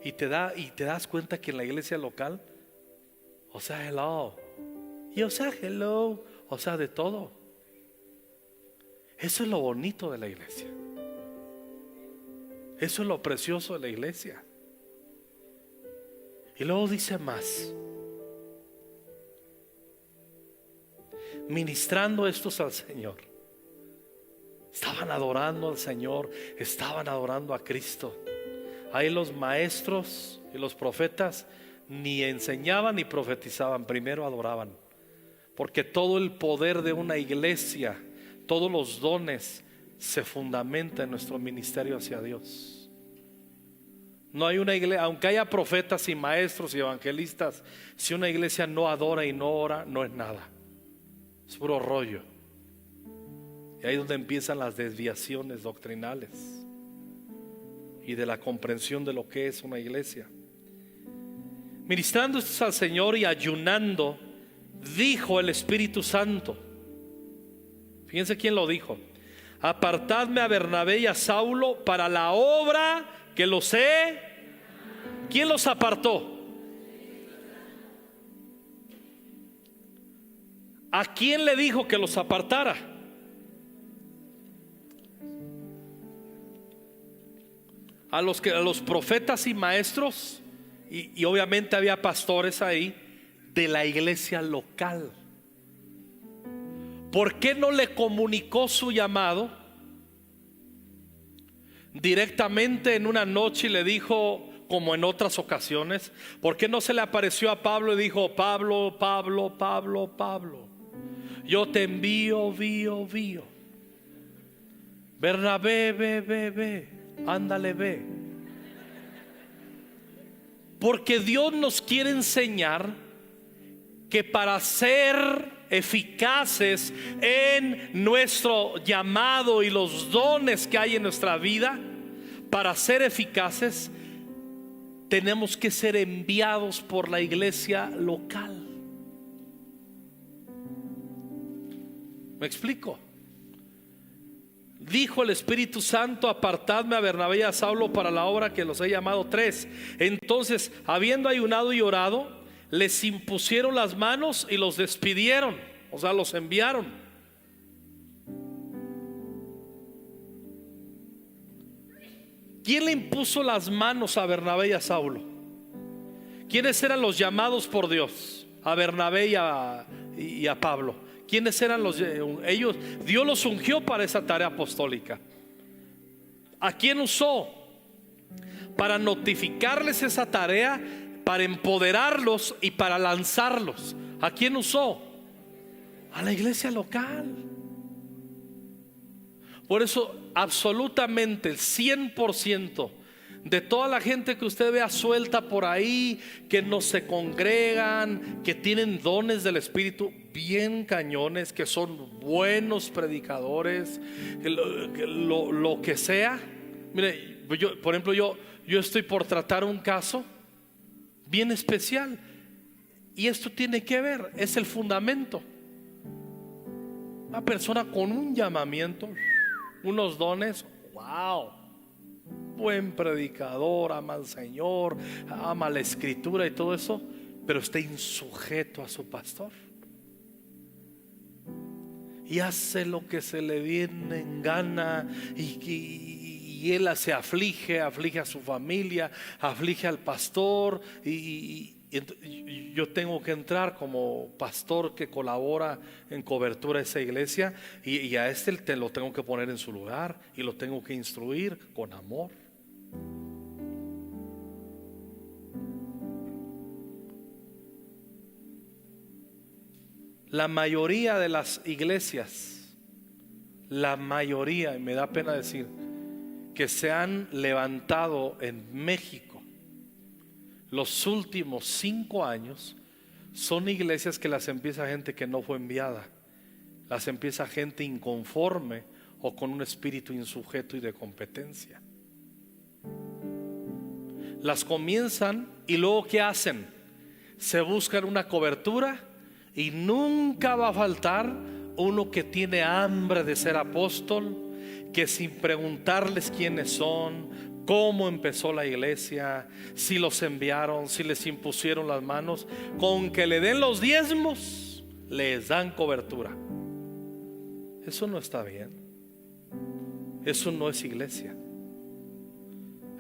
Y te das cuenta que en la iglesia local, o sea, hello, y o sea, hello, o sea, de todo. Eso es lo bonito de la iglesia. Eso es lo precioso de la iglesia. Y luego dice más: ministrando estos al Señor. Estaban adorando al Señor, estaban adorando a Cristo. Ahí los maestros y los profetas ni enseñaban ni profetizaban, primero adoraban. Porque todo el poder de una iglesia, todos los dones se fundamenta en nuestro ministerio hacia Dios. No hay una iglesia, aunque haya profetas y maestros y evangelistas, si una iglesia no adora y no ora, no es nada. Es puro rollo. Y ahí es donde empiezan las desviaciones doctrinales y de la comprensión de lo que es una iglesia. Ministrando al Señor y ayunando, dijo el Espíritu Santo. Fíjense quién lo dijo: apartadme a Bernabé y a Saulo para la obra que los he. ¿Quién los apartó? ¿A quién le dijo que los apartara? A los profetas y maestros, y obviamente había pastores ahí de la iglesia local. ¿Por qué no le comunicó su llamado directamente en una noche y le dijo, como en otras ocasiones? ¿Por qué no se le apareció a Pablo y dijo: Pablo, Pablo, Pablo, Pablo, yo te envío, vío. Bernabé, ve, ándale, ve. Porque Dios nos quiere enseñar que para ser eficaces en nuestro llamado y los dones que hay en nuestra vida, para ser eficaces tenemos que ser enviados por la iglesia local. ¿Me explico? Dijo el Espíritu Santo: apartadme a Bernabé y a Saulo para la obra que los he llamado. 3. Entonces, habiendo ayunado y orado, les impusieron las manos y los despidieron, o sea, los enviaron. ¿Quién le impuso las manos a Bernabé y a Saulo? ¿Quiénes eran los llamados por Dios? A Bernabé y a Pablo. ¿Quiénes eran ellos? Dios los ungió para esa tarea apostólica. ¿A quién usó? Para notificarles esa tarea, para empoderarlos y para lanzarlos. ¿A quién usó? A la iglesia local. Por eso absolutamente el 100% de toda la gente que usted vea suelta por ahí, que no se congregan, que tienen dones del Espíritu bien cañones, que son buenos predicadores, lo que sea. Mire, yo, por ejemplo, yo estoy por tratar un caso bien especial, y esto tiene que ver, es el fundamento. Una persona con un llamamiento, unos dones, wow, buen predicador, ama al Señor, ama la Escritura y todo eso, pero está insujeto a su pastor y hace lo que se le viene en gana, y él se aflige a su familia, aflige al pastor, y yo tengo que entrar como pastor que colabora en cobertura de esa iglesia, y a este te lo tengo que poner en su lugar y lo tengo que instruir con amor. La mayoría de las iglesias, la mayoría, y me da pena decir, que se han levantado en México los últimos 5 años, son iglesias que las empieza gente que no fue enviada, las empieza gente inconforme o con un espíritu insujeto y de competencia. Las comienzan y luego ¿qué hacen? Se buscan una cobertura, y nunca va a faltar uno que tiene hambre de ser apóstol, que sin preguntarles quiénes son, cómo empezó la iglesia, si los enviaron, si les impusieron las manos, con que le den los diezmos, les dan cobertura. Eso no está bien. Eso no es iglesia.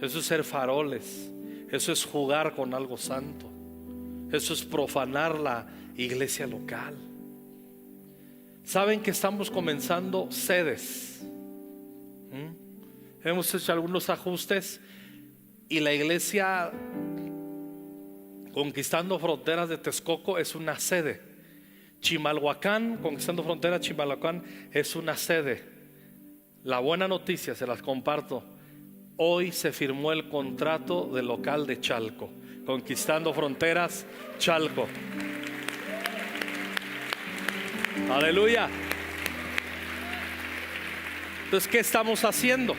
Eso es ser faroles. Eso es jugar con algo santo. Eso es profanar la iglesia local. Saben que estamos comenzando sedes. Hemos hecho algunos ajustes, y la iglesia Conquistando Fronteras de Texcoco es una sede. Chimalhuacán, Conquistando Fronteras Chimalhuacán, es una sede. La buena noticia, se las comparto: hoy se firmó el contrato del local de Chalco, Conquistando Fronteras Chalco. Aleluya. Entonces, ¿qué estamos haciendo?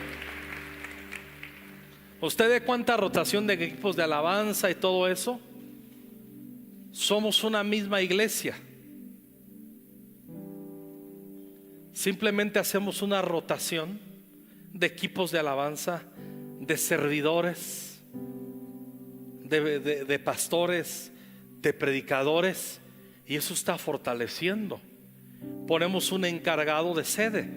¿Usted ve cuánta rotación de equipos de alabanza y todo eso? Somos una misma iglesia. Simplemente hacemos una rotación de equipos de alabanza, de servidores, de pastores, de predicadores, y eso está fortaleciendo. Ponemos un encargado de sede.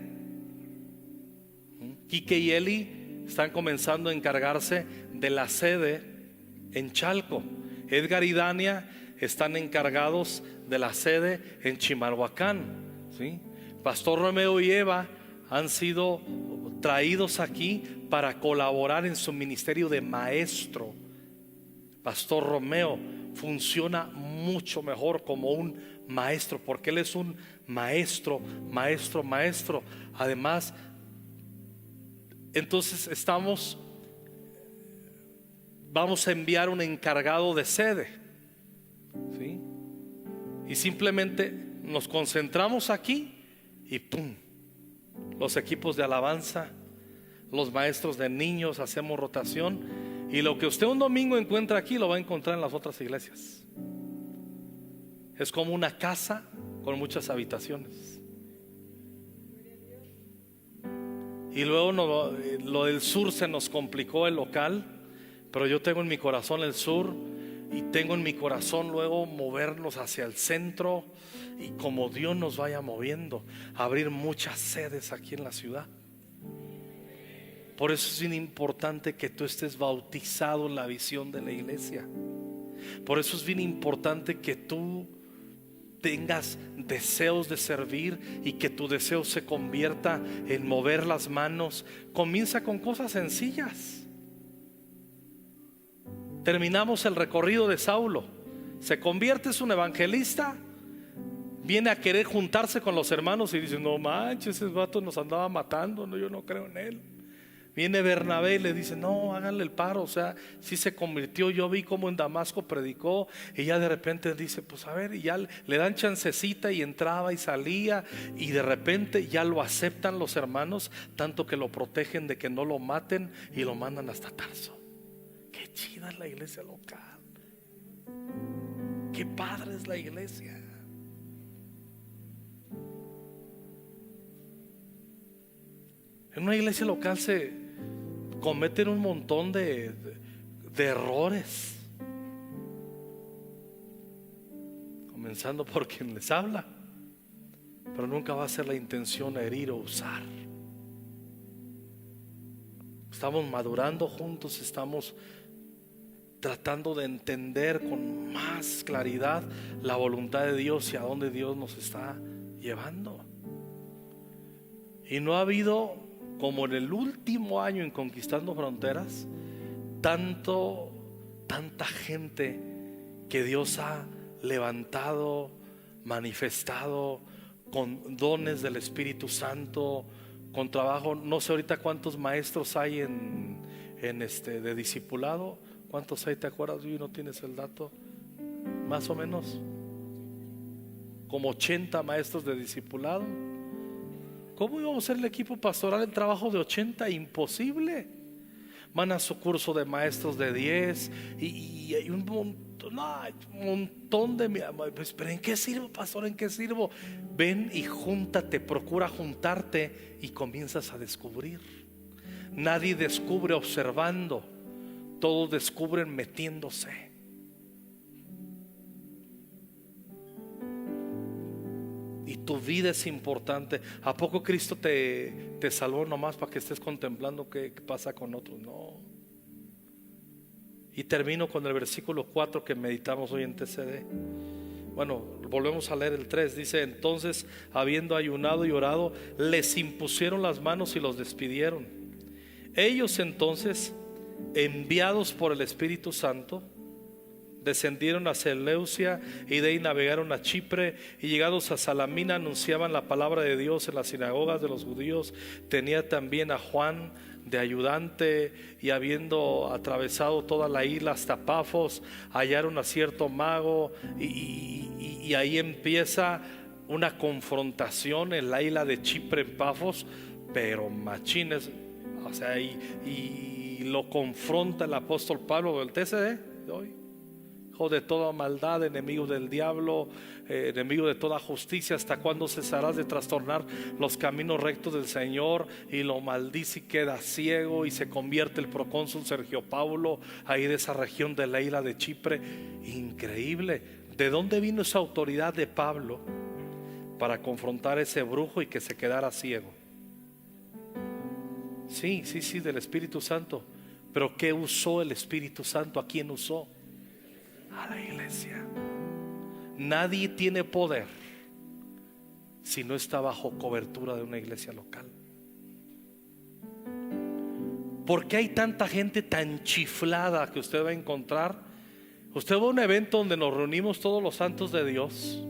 Quique y Eli están comenzando a encargarse de la sede en Chalco. Edgar y Dania están encargados de la sede en Chimalhuacán, ¿sí? Pastor Romeo y Eva han sido traídos aquí para colaborar en su ministerio de maestro. Pastor Romeo funciona mucho mejor como un maestro, porque él es un maestro. Además, entonces vamos a enviar un encargado de sede, ¿sí? Y simplemente nos concentramos aquí y ¡pum! Los equipos de alabanza, los maestros de niños, hacemos rotación, y lo que usted un domingo encuentra aquí lo va a encontrar en las otras iglesias. Es como una casa con muchas habitaciones. Y luego lo del sur se nos complicó el local, pero yo tengo en mi corazón el sur, y tengo en mi corazón luego movernos hacia el centro, y como Dios nos vaya moviendo, abrir muchas sedes aquí en la ciudad. Por eso es bien importante que tú estés bautizado en la visión de la iglesia. Por eso es bien importante que tú tengas deseos de servir, y que tu deseo se convierta en mover las manos. Comienza con cosas sencillas. Terminamos el recorrido de Saulo, se convierte en un evangelista, viene a querer juntarse con los hermanos y dice: no manches, ese vato nos andaba matando, no, yo no creo en él. Viene Bernabé y le dice: no, háganle el paro. O sea, sí se convirtió. Yo vi cómo en Damasco predicó. Y ya de repente dice: pues a ver. Y ya le dan chancecita y entraba y salía. Y de repente ya lo aceptan los hermanos, tanto que lo protegen de que no lo maten y lo mandan hasta Tarso. Qué chida es la iglesia local. Qué padre es la iglesia. En una iglesia local se cometen un montón de errores, comenzando por quien les habla, pero nunca va a ser la intención herir o usar. Estamos madurando juntos, estamos tratando de entender con más claridad la voluntad de Dios y a dónde Dios nos está llevando. Y no ha habido, como en el último año en Conquistando Fronteras, tanta gente que Dios ha levantado, manifestado con dones del Espíritu Santo, con trabajo. No sé ahorita cuántos maestros hay de discipulado. ¿Cuántos hay? ¿Te acuerdas? ¿No tienes el dato? Más o menos como 80 maestros de discipulado. ¿Cómo íbamos a hacer el equipo pastoral el trabajo de 80? Imposible. Van a su curso de maestros de 10 y hay un montón de... Pues, pero ¿en qué sirvo, pastor? ¿En qué sirvo? Ven y júntate, procura juntarte y comienzas a descubrir. Nadie descubre observando, todos descubren metiéndose. Y tu vida es importante. ¿A poco Cristo te salvó nomás para que estés contemplando qué pasa con otros? No. Y termino con el versículo 4 que meditamos hoy en TCD. Bueno, volvemos a leer el 3. Dice: entonces, habiendo ayunado y orado, les impusieron las manos y los despidieron. Ellos entonces, enviados por el Espíritu Santo, descendieron a Seleucia y de ahí navegaron a Chipre, y llegados a Salamina anunciaban la palabra de Dios en las sinagogas de los judíos. Tenía también a Juan de ayudante, y habiendo atravesado toda la isla hasta Pafos, hallaron a cierto mago, y ahí empieza una confrontación en la isla de Chipre, en Pafos, pero machines. O sea, y lo confronta el apóstol Pablo del TCD de hoy: hijo de toda maldad, enemigo del diablo, enemigo de toda justicia, ¿hasta cuándo cesarás de trastornar los caminos rectos del Señor? Y lo maldice y queda ciego, y se convierte el procónsul Sergio Paulo ahí de esa región de la isla de Chipre. Increíble. ¿De dónde vino esa autoridad de Pablo para confrontar a ese brujo y que se quedara ciego? Sí, del Espíritu Santo. Pero ¿qué usó el Espíritu Santo? ¿A quién usó? A la iglesia. Nadie tiene poder si no está bajo cobertura de una iglesia local. ¿Por qué hay tanta gente tan chiflada que usted va a encontrar? Usted va a un evento donde nos reunimos todos los santos de Dios,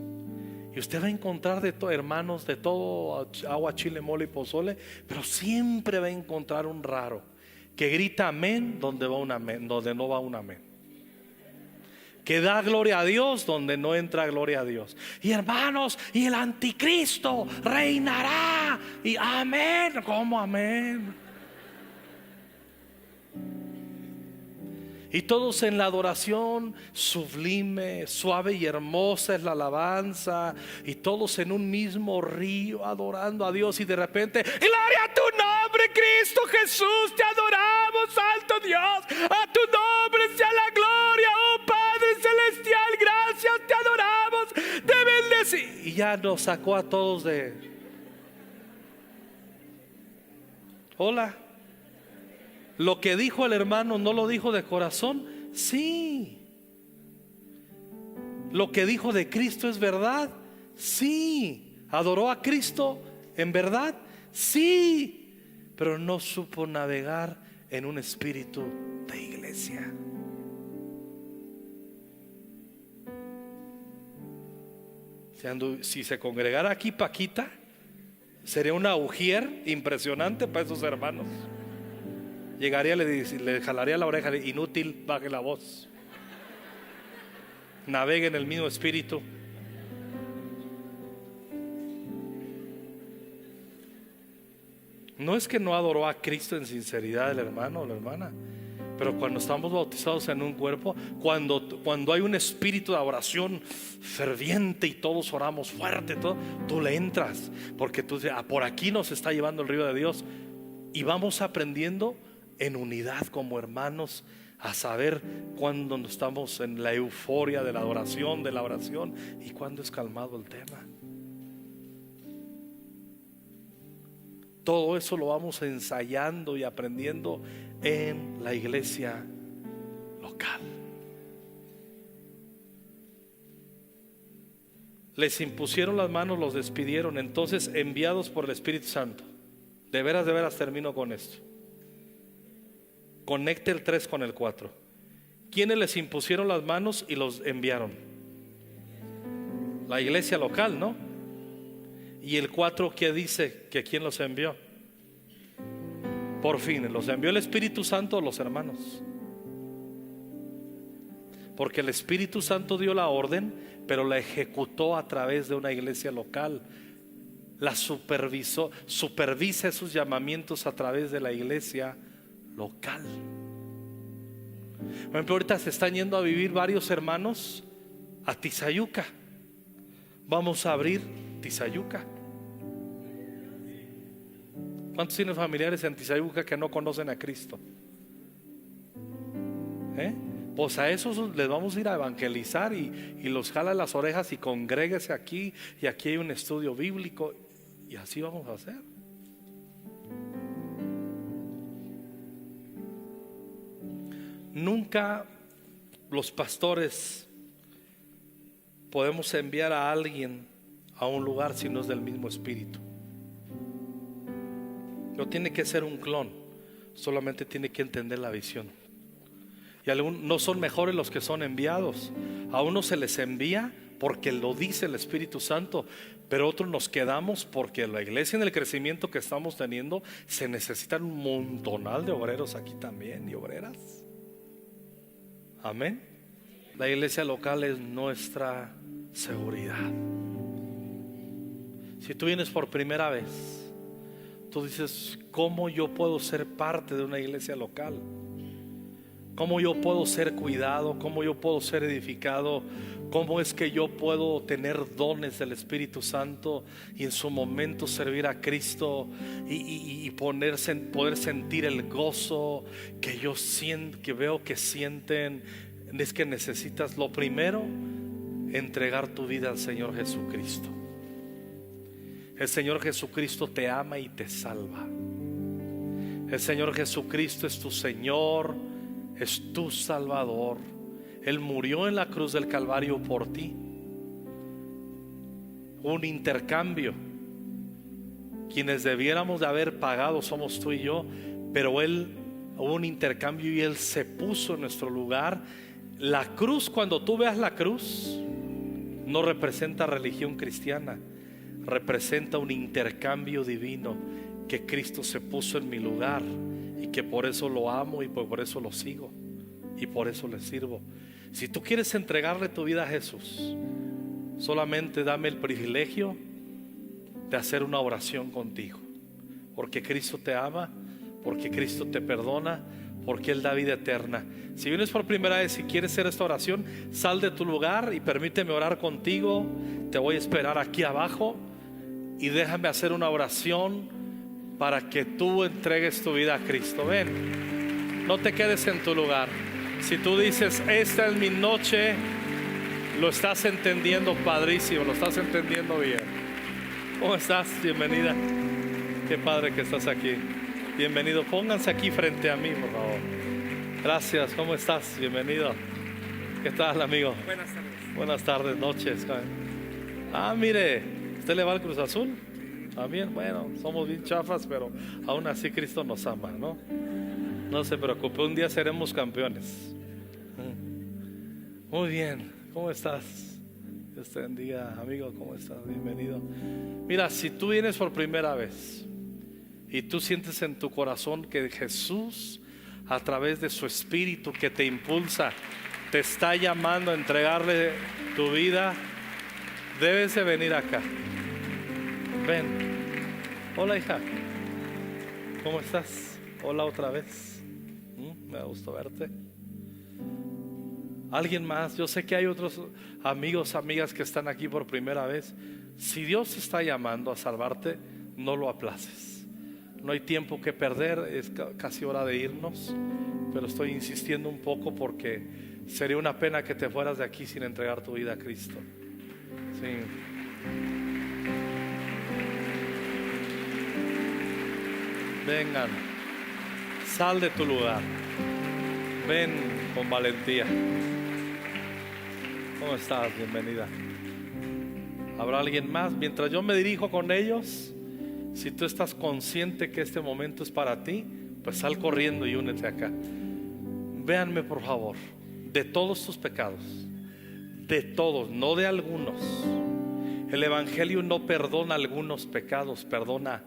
y usted va a encontrar de todo, hermanos de todo, agua, chile, mole y pozole, pero siempre va a encontrar un raro que grita amén donde va un amén, donde no va un amén, que da gloria a Dios donde no entra gloria a Dios. Y hermanos, y el anticristo reinará, y amén. ¿Cómo amén? Y todos en la adoración sublime, suave y hermosa es la alabanza, y todos en un mismo río adorando a Dios. Y de repente: gloria a tu nombre, Cristo Jesús, te adoramos, alto Dios, a tu nombre sea la gloria, oh Padre celestial, gracias, te adoramos, te bendecimos. Y ya nos sacó a todos de... Hola. Lo que dijo el hermano no lo dijo de corazón. Sí. Lo que dijo de Cristo es verdad. Sí. ¿Adoró a Cristo en verdad? Sí. Pero no supo navegar en un espíritu de iglesia. Si se congregara aquí Paquita, sería una ujier impresionante para esos hermanos. llegaría, le jalaría la oreja, inútil, baje la voz. Navegue en el mismo espíritu. No es que no adoró a Cristo en sinceridad el hermano o la hermana, pero cuando estamos bautizados en un cuerpo, cuando hay un espíritu de oración ferviente y todos oramos fuerte, tú le entras, porque tú dices, por aquí nos está llevando el río de Dios. Y vamos aprendiendo en unidad como hermanos a saber cuándo estamos en la euforia de la adoración, de la oración, y cuándo es calmado el tema. Todo eso lo vamos ensayando y aprendiendo en la iglesia local. Les impusieron las manos, los despidieron. Entonces, enviados por el Espíritu Santo. De veras termino con esto. Conecte el 3 con el 4. ¿Quiénes les impusieron las manos y los enviaron? La iglesia local, ¿no? Y el 4, ¿qué dice? Que quién los envió. Por fin, los envió el Espíritu Santo o los hermanos. Porque el Espíritu Santo dio la orden, pero la ejecutó a través de una iglesia local. La supervisa esos llamamientos a través de la iglesia local. Por ejemplo, ahorita se están yendo a vivir varios hermanos a Tizayuca. Vamos a abrir Tizayuca. ¿Cuántos tienen familiares en Tizayuca que no conocen a Cristo? Pues a esos les vamos a ir a evangelizar y los jala las orejas y congréguese aquí, y aquí hay un estudio bíblico, y así vamos a hacer. Nunca los pastores podemos enviar a alguien a un lugar si no es del mismo espíritu. No tiene que ser un clon, solamente tiene que entender la visión. Y no son mejores los que son enviados. A unos se les envía porque lo dice el Espíritu Santo, pero otros nos quedamos porque la iglesia, en el crecimiento que estamos teniendo, se necesitan un montonal de obreros aquí también y obreras. Amén. La iglesia local es nuestra seguridad. Si tú vienes por primera vez, tú dices, ¿cómo yo puedo ser parte de una iglesia local? ¿Cómo yo puedo ser cuidado? ¿Cómo yo puedo ser edificado? ¿Cómo es que yo puedo tener dones del Espíritu Santo y en su momento servir a Cristo y poder sentir el gozo que yo siento, que veo que sienten? Es que necesitas, lo primero, entregar tu vida al Señor Jesucristo. El Señor Jesucristo te ama y te salva. El Señor Jesucristo es tu Señor, es tu Salvador. Él murió en la cruz del Calvario por ti. Un intercambio. Quienes debiéramos de haber pagado somos tú y yo, pero Él, hubo un intercambio y Él se puso en nuestro lugar. La cruz, cuando tú veas la cruz, no representa religión cristiana, representa un intercambio divino, que Cristo se puso en mi lugar y que por eso lo amo y por eso lo sigo y por eso le sirvo. Si tú quieres entregarle tu vida a Jesús, solamente dame el privilegio de hacer una oración contigo, porque Cristo te ama, porque Cristo te perdona, porque Él da vida eterna. Si vienes por primera vez y quieres hacer esta oración, sal de tu lugar y permíteme orar contigo. Te voy a esperar aquí abajo y déjame hacer una oración para que tú entregues tu vida a Cristo. Ven, no te quedes en tu lugar. Si tú dices, esta es mi noche, lo estás entendiendo padrísimo, lo estás entendiendo bien. ¿Cómo estás? Bienvenida. Qué padre que estás aquí. Bienvenido. Pónganse aquí frente a mí, por favor. Gracias. ¿Cómo estás? Bienvenido. ¿Qué tal, amigo? Buenas tardes. Buenas tardes, noches. Mire, ¿usted le va al Cruz Azul? También, bueno, somos bien chafas, pero aún así Cristo nos ama, ¿no? No se preocupe, un día seremos campeones. Muy bien, ¿cómo estás? Dios te bendiga, amigo, ¿cómo estás? Bienvenido. Mira, si tú vienes por primera vez y tú sientes en tu corazón que Jesús a través de su espíritu que te impulsa, te está llamando a entregarle tu vida, debes de venir acá. Ven. Hola, hija, ¿cómo estás? Hola otra vez. Me da gusto verte. Alguien más, yo sé que hay otros amigos, amigas que están aquí por primera vez. Si Dios te está llamando a salvarte, no lo aplaces. No hay tiempo que perder, es casi hora de irnos, pero estoy insistiendo un poco porque sería una pena que te fueras de aquí sin entregar tu vida a Cristo. Sí. Vengan, sal de tu lugar, ven con valentía. ¿Cómo estás? Bienvenida. ¿Habrá alguien más? Mientras yo me dirijo con ellos, si tú estás consciente que este momento es para ti, pues sal corriendo y únete acá. Véanme por favor, de todos tus pecados, de todos, no de algunos. El Evangelio no perdona algunos pecados, perdona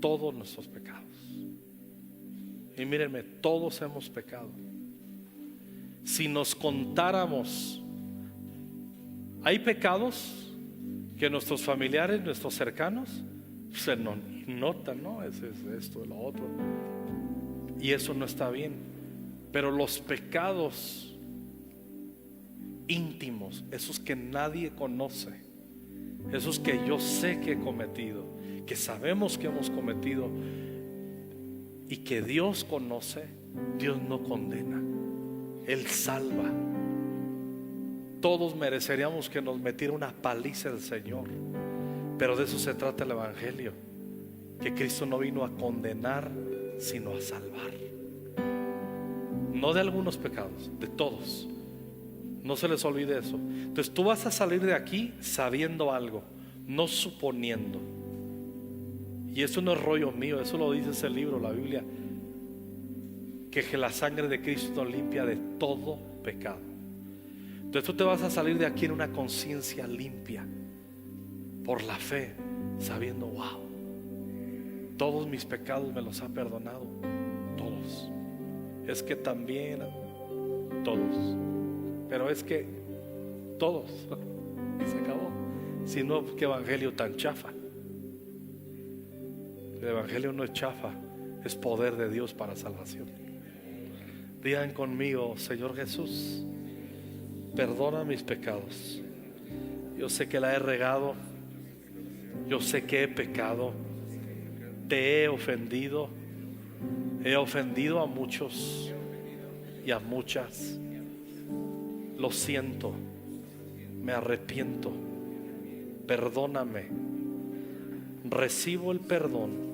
todos nuestros pecados. Y mírenme, todos hemos pecado. Si nos contáramos, hay pecados que nuestros familiares, nuestros cercanos se notan, ¿no? Es esto, lo otro. Y eso no está bien. Pero los pecados íntimos, esos que nadie conoce, esos que yo sé que he cometido, que sabemos que hemos cometido y que Dios conoce, Dios no condena, Él salva. Todos mereceríamos que nos metiera una paliza el Señor, pero de eso se trata el Evangelio, que Cristo no vino a condenar sino a salvar. No de algunos pecados, de todos. No se les olvide eso. Entonces tú vas a salir de aquí sabiendo algo, no suponiendo. Y eso no es rollo mío, eso lo dice ese libro, la Biblia, que la sangre de Cristo nos limpia de todo pecado. Entonces tú te vas a salir de aquí en una conciencia limpia, por la fe, sabiendo, wow, todos mis pecados me los ha perdonado, todos. Es que también, todos. Pero es que todos. Se acabó. Si no, qué evangelio tan chafa. El evangelio no es chafa, es poder de Dios para salvación. Digan conmigo: Señor Jesús, perdona mis pecados. Yo sé que la he regado, yo sé que he pecado, te he ofendido a muchos y a muchas. Lo siento, me arrepiento, perdóname. Recibo el perdón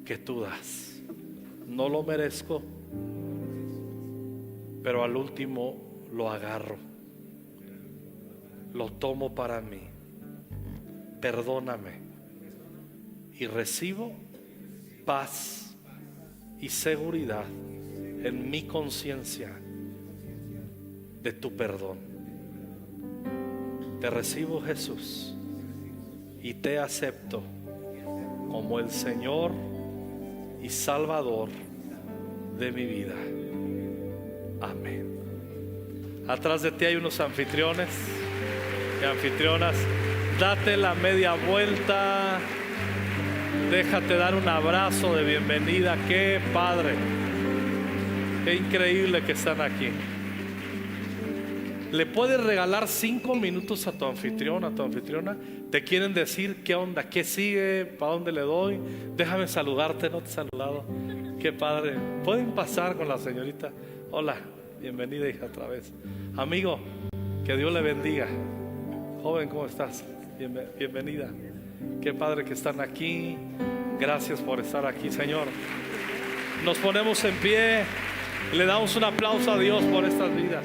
que tú das. No lo merezco, pero al último lo agarro, lo tomo para mí. Perdóname y recibo paz y seguridad en mi conciencia de tu perdón. Te recibo, Jesús, y te acepto como el Señor y Salvador de mi vida. Amén. Atrás de ti hay unos anfitriones y anfitrionas. Date la media vuelta, déjate dar un abrazo de bienvenida. Qué padre, qué increíble que están aquí. Le puedes regalar 5 minutos a tu anfitrión, a tu anfitriona. Te quieren decir qué onda, qué sigue, para dónde le doy. Déjame saludarte, no te he saludado. Qué padre. Pueden pasar con la señorita. Hola, bienvenida, hija, otra vez. Amigo, que Dios le bendiga. Joven, ¿cómo estás? Bienvenida. Qué padre que están aquí. Gracias por estar aquí, Señor. Nos ponemos en pie. Le damos un aplauso a Dios por estas vidas.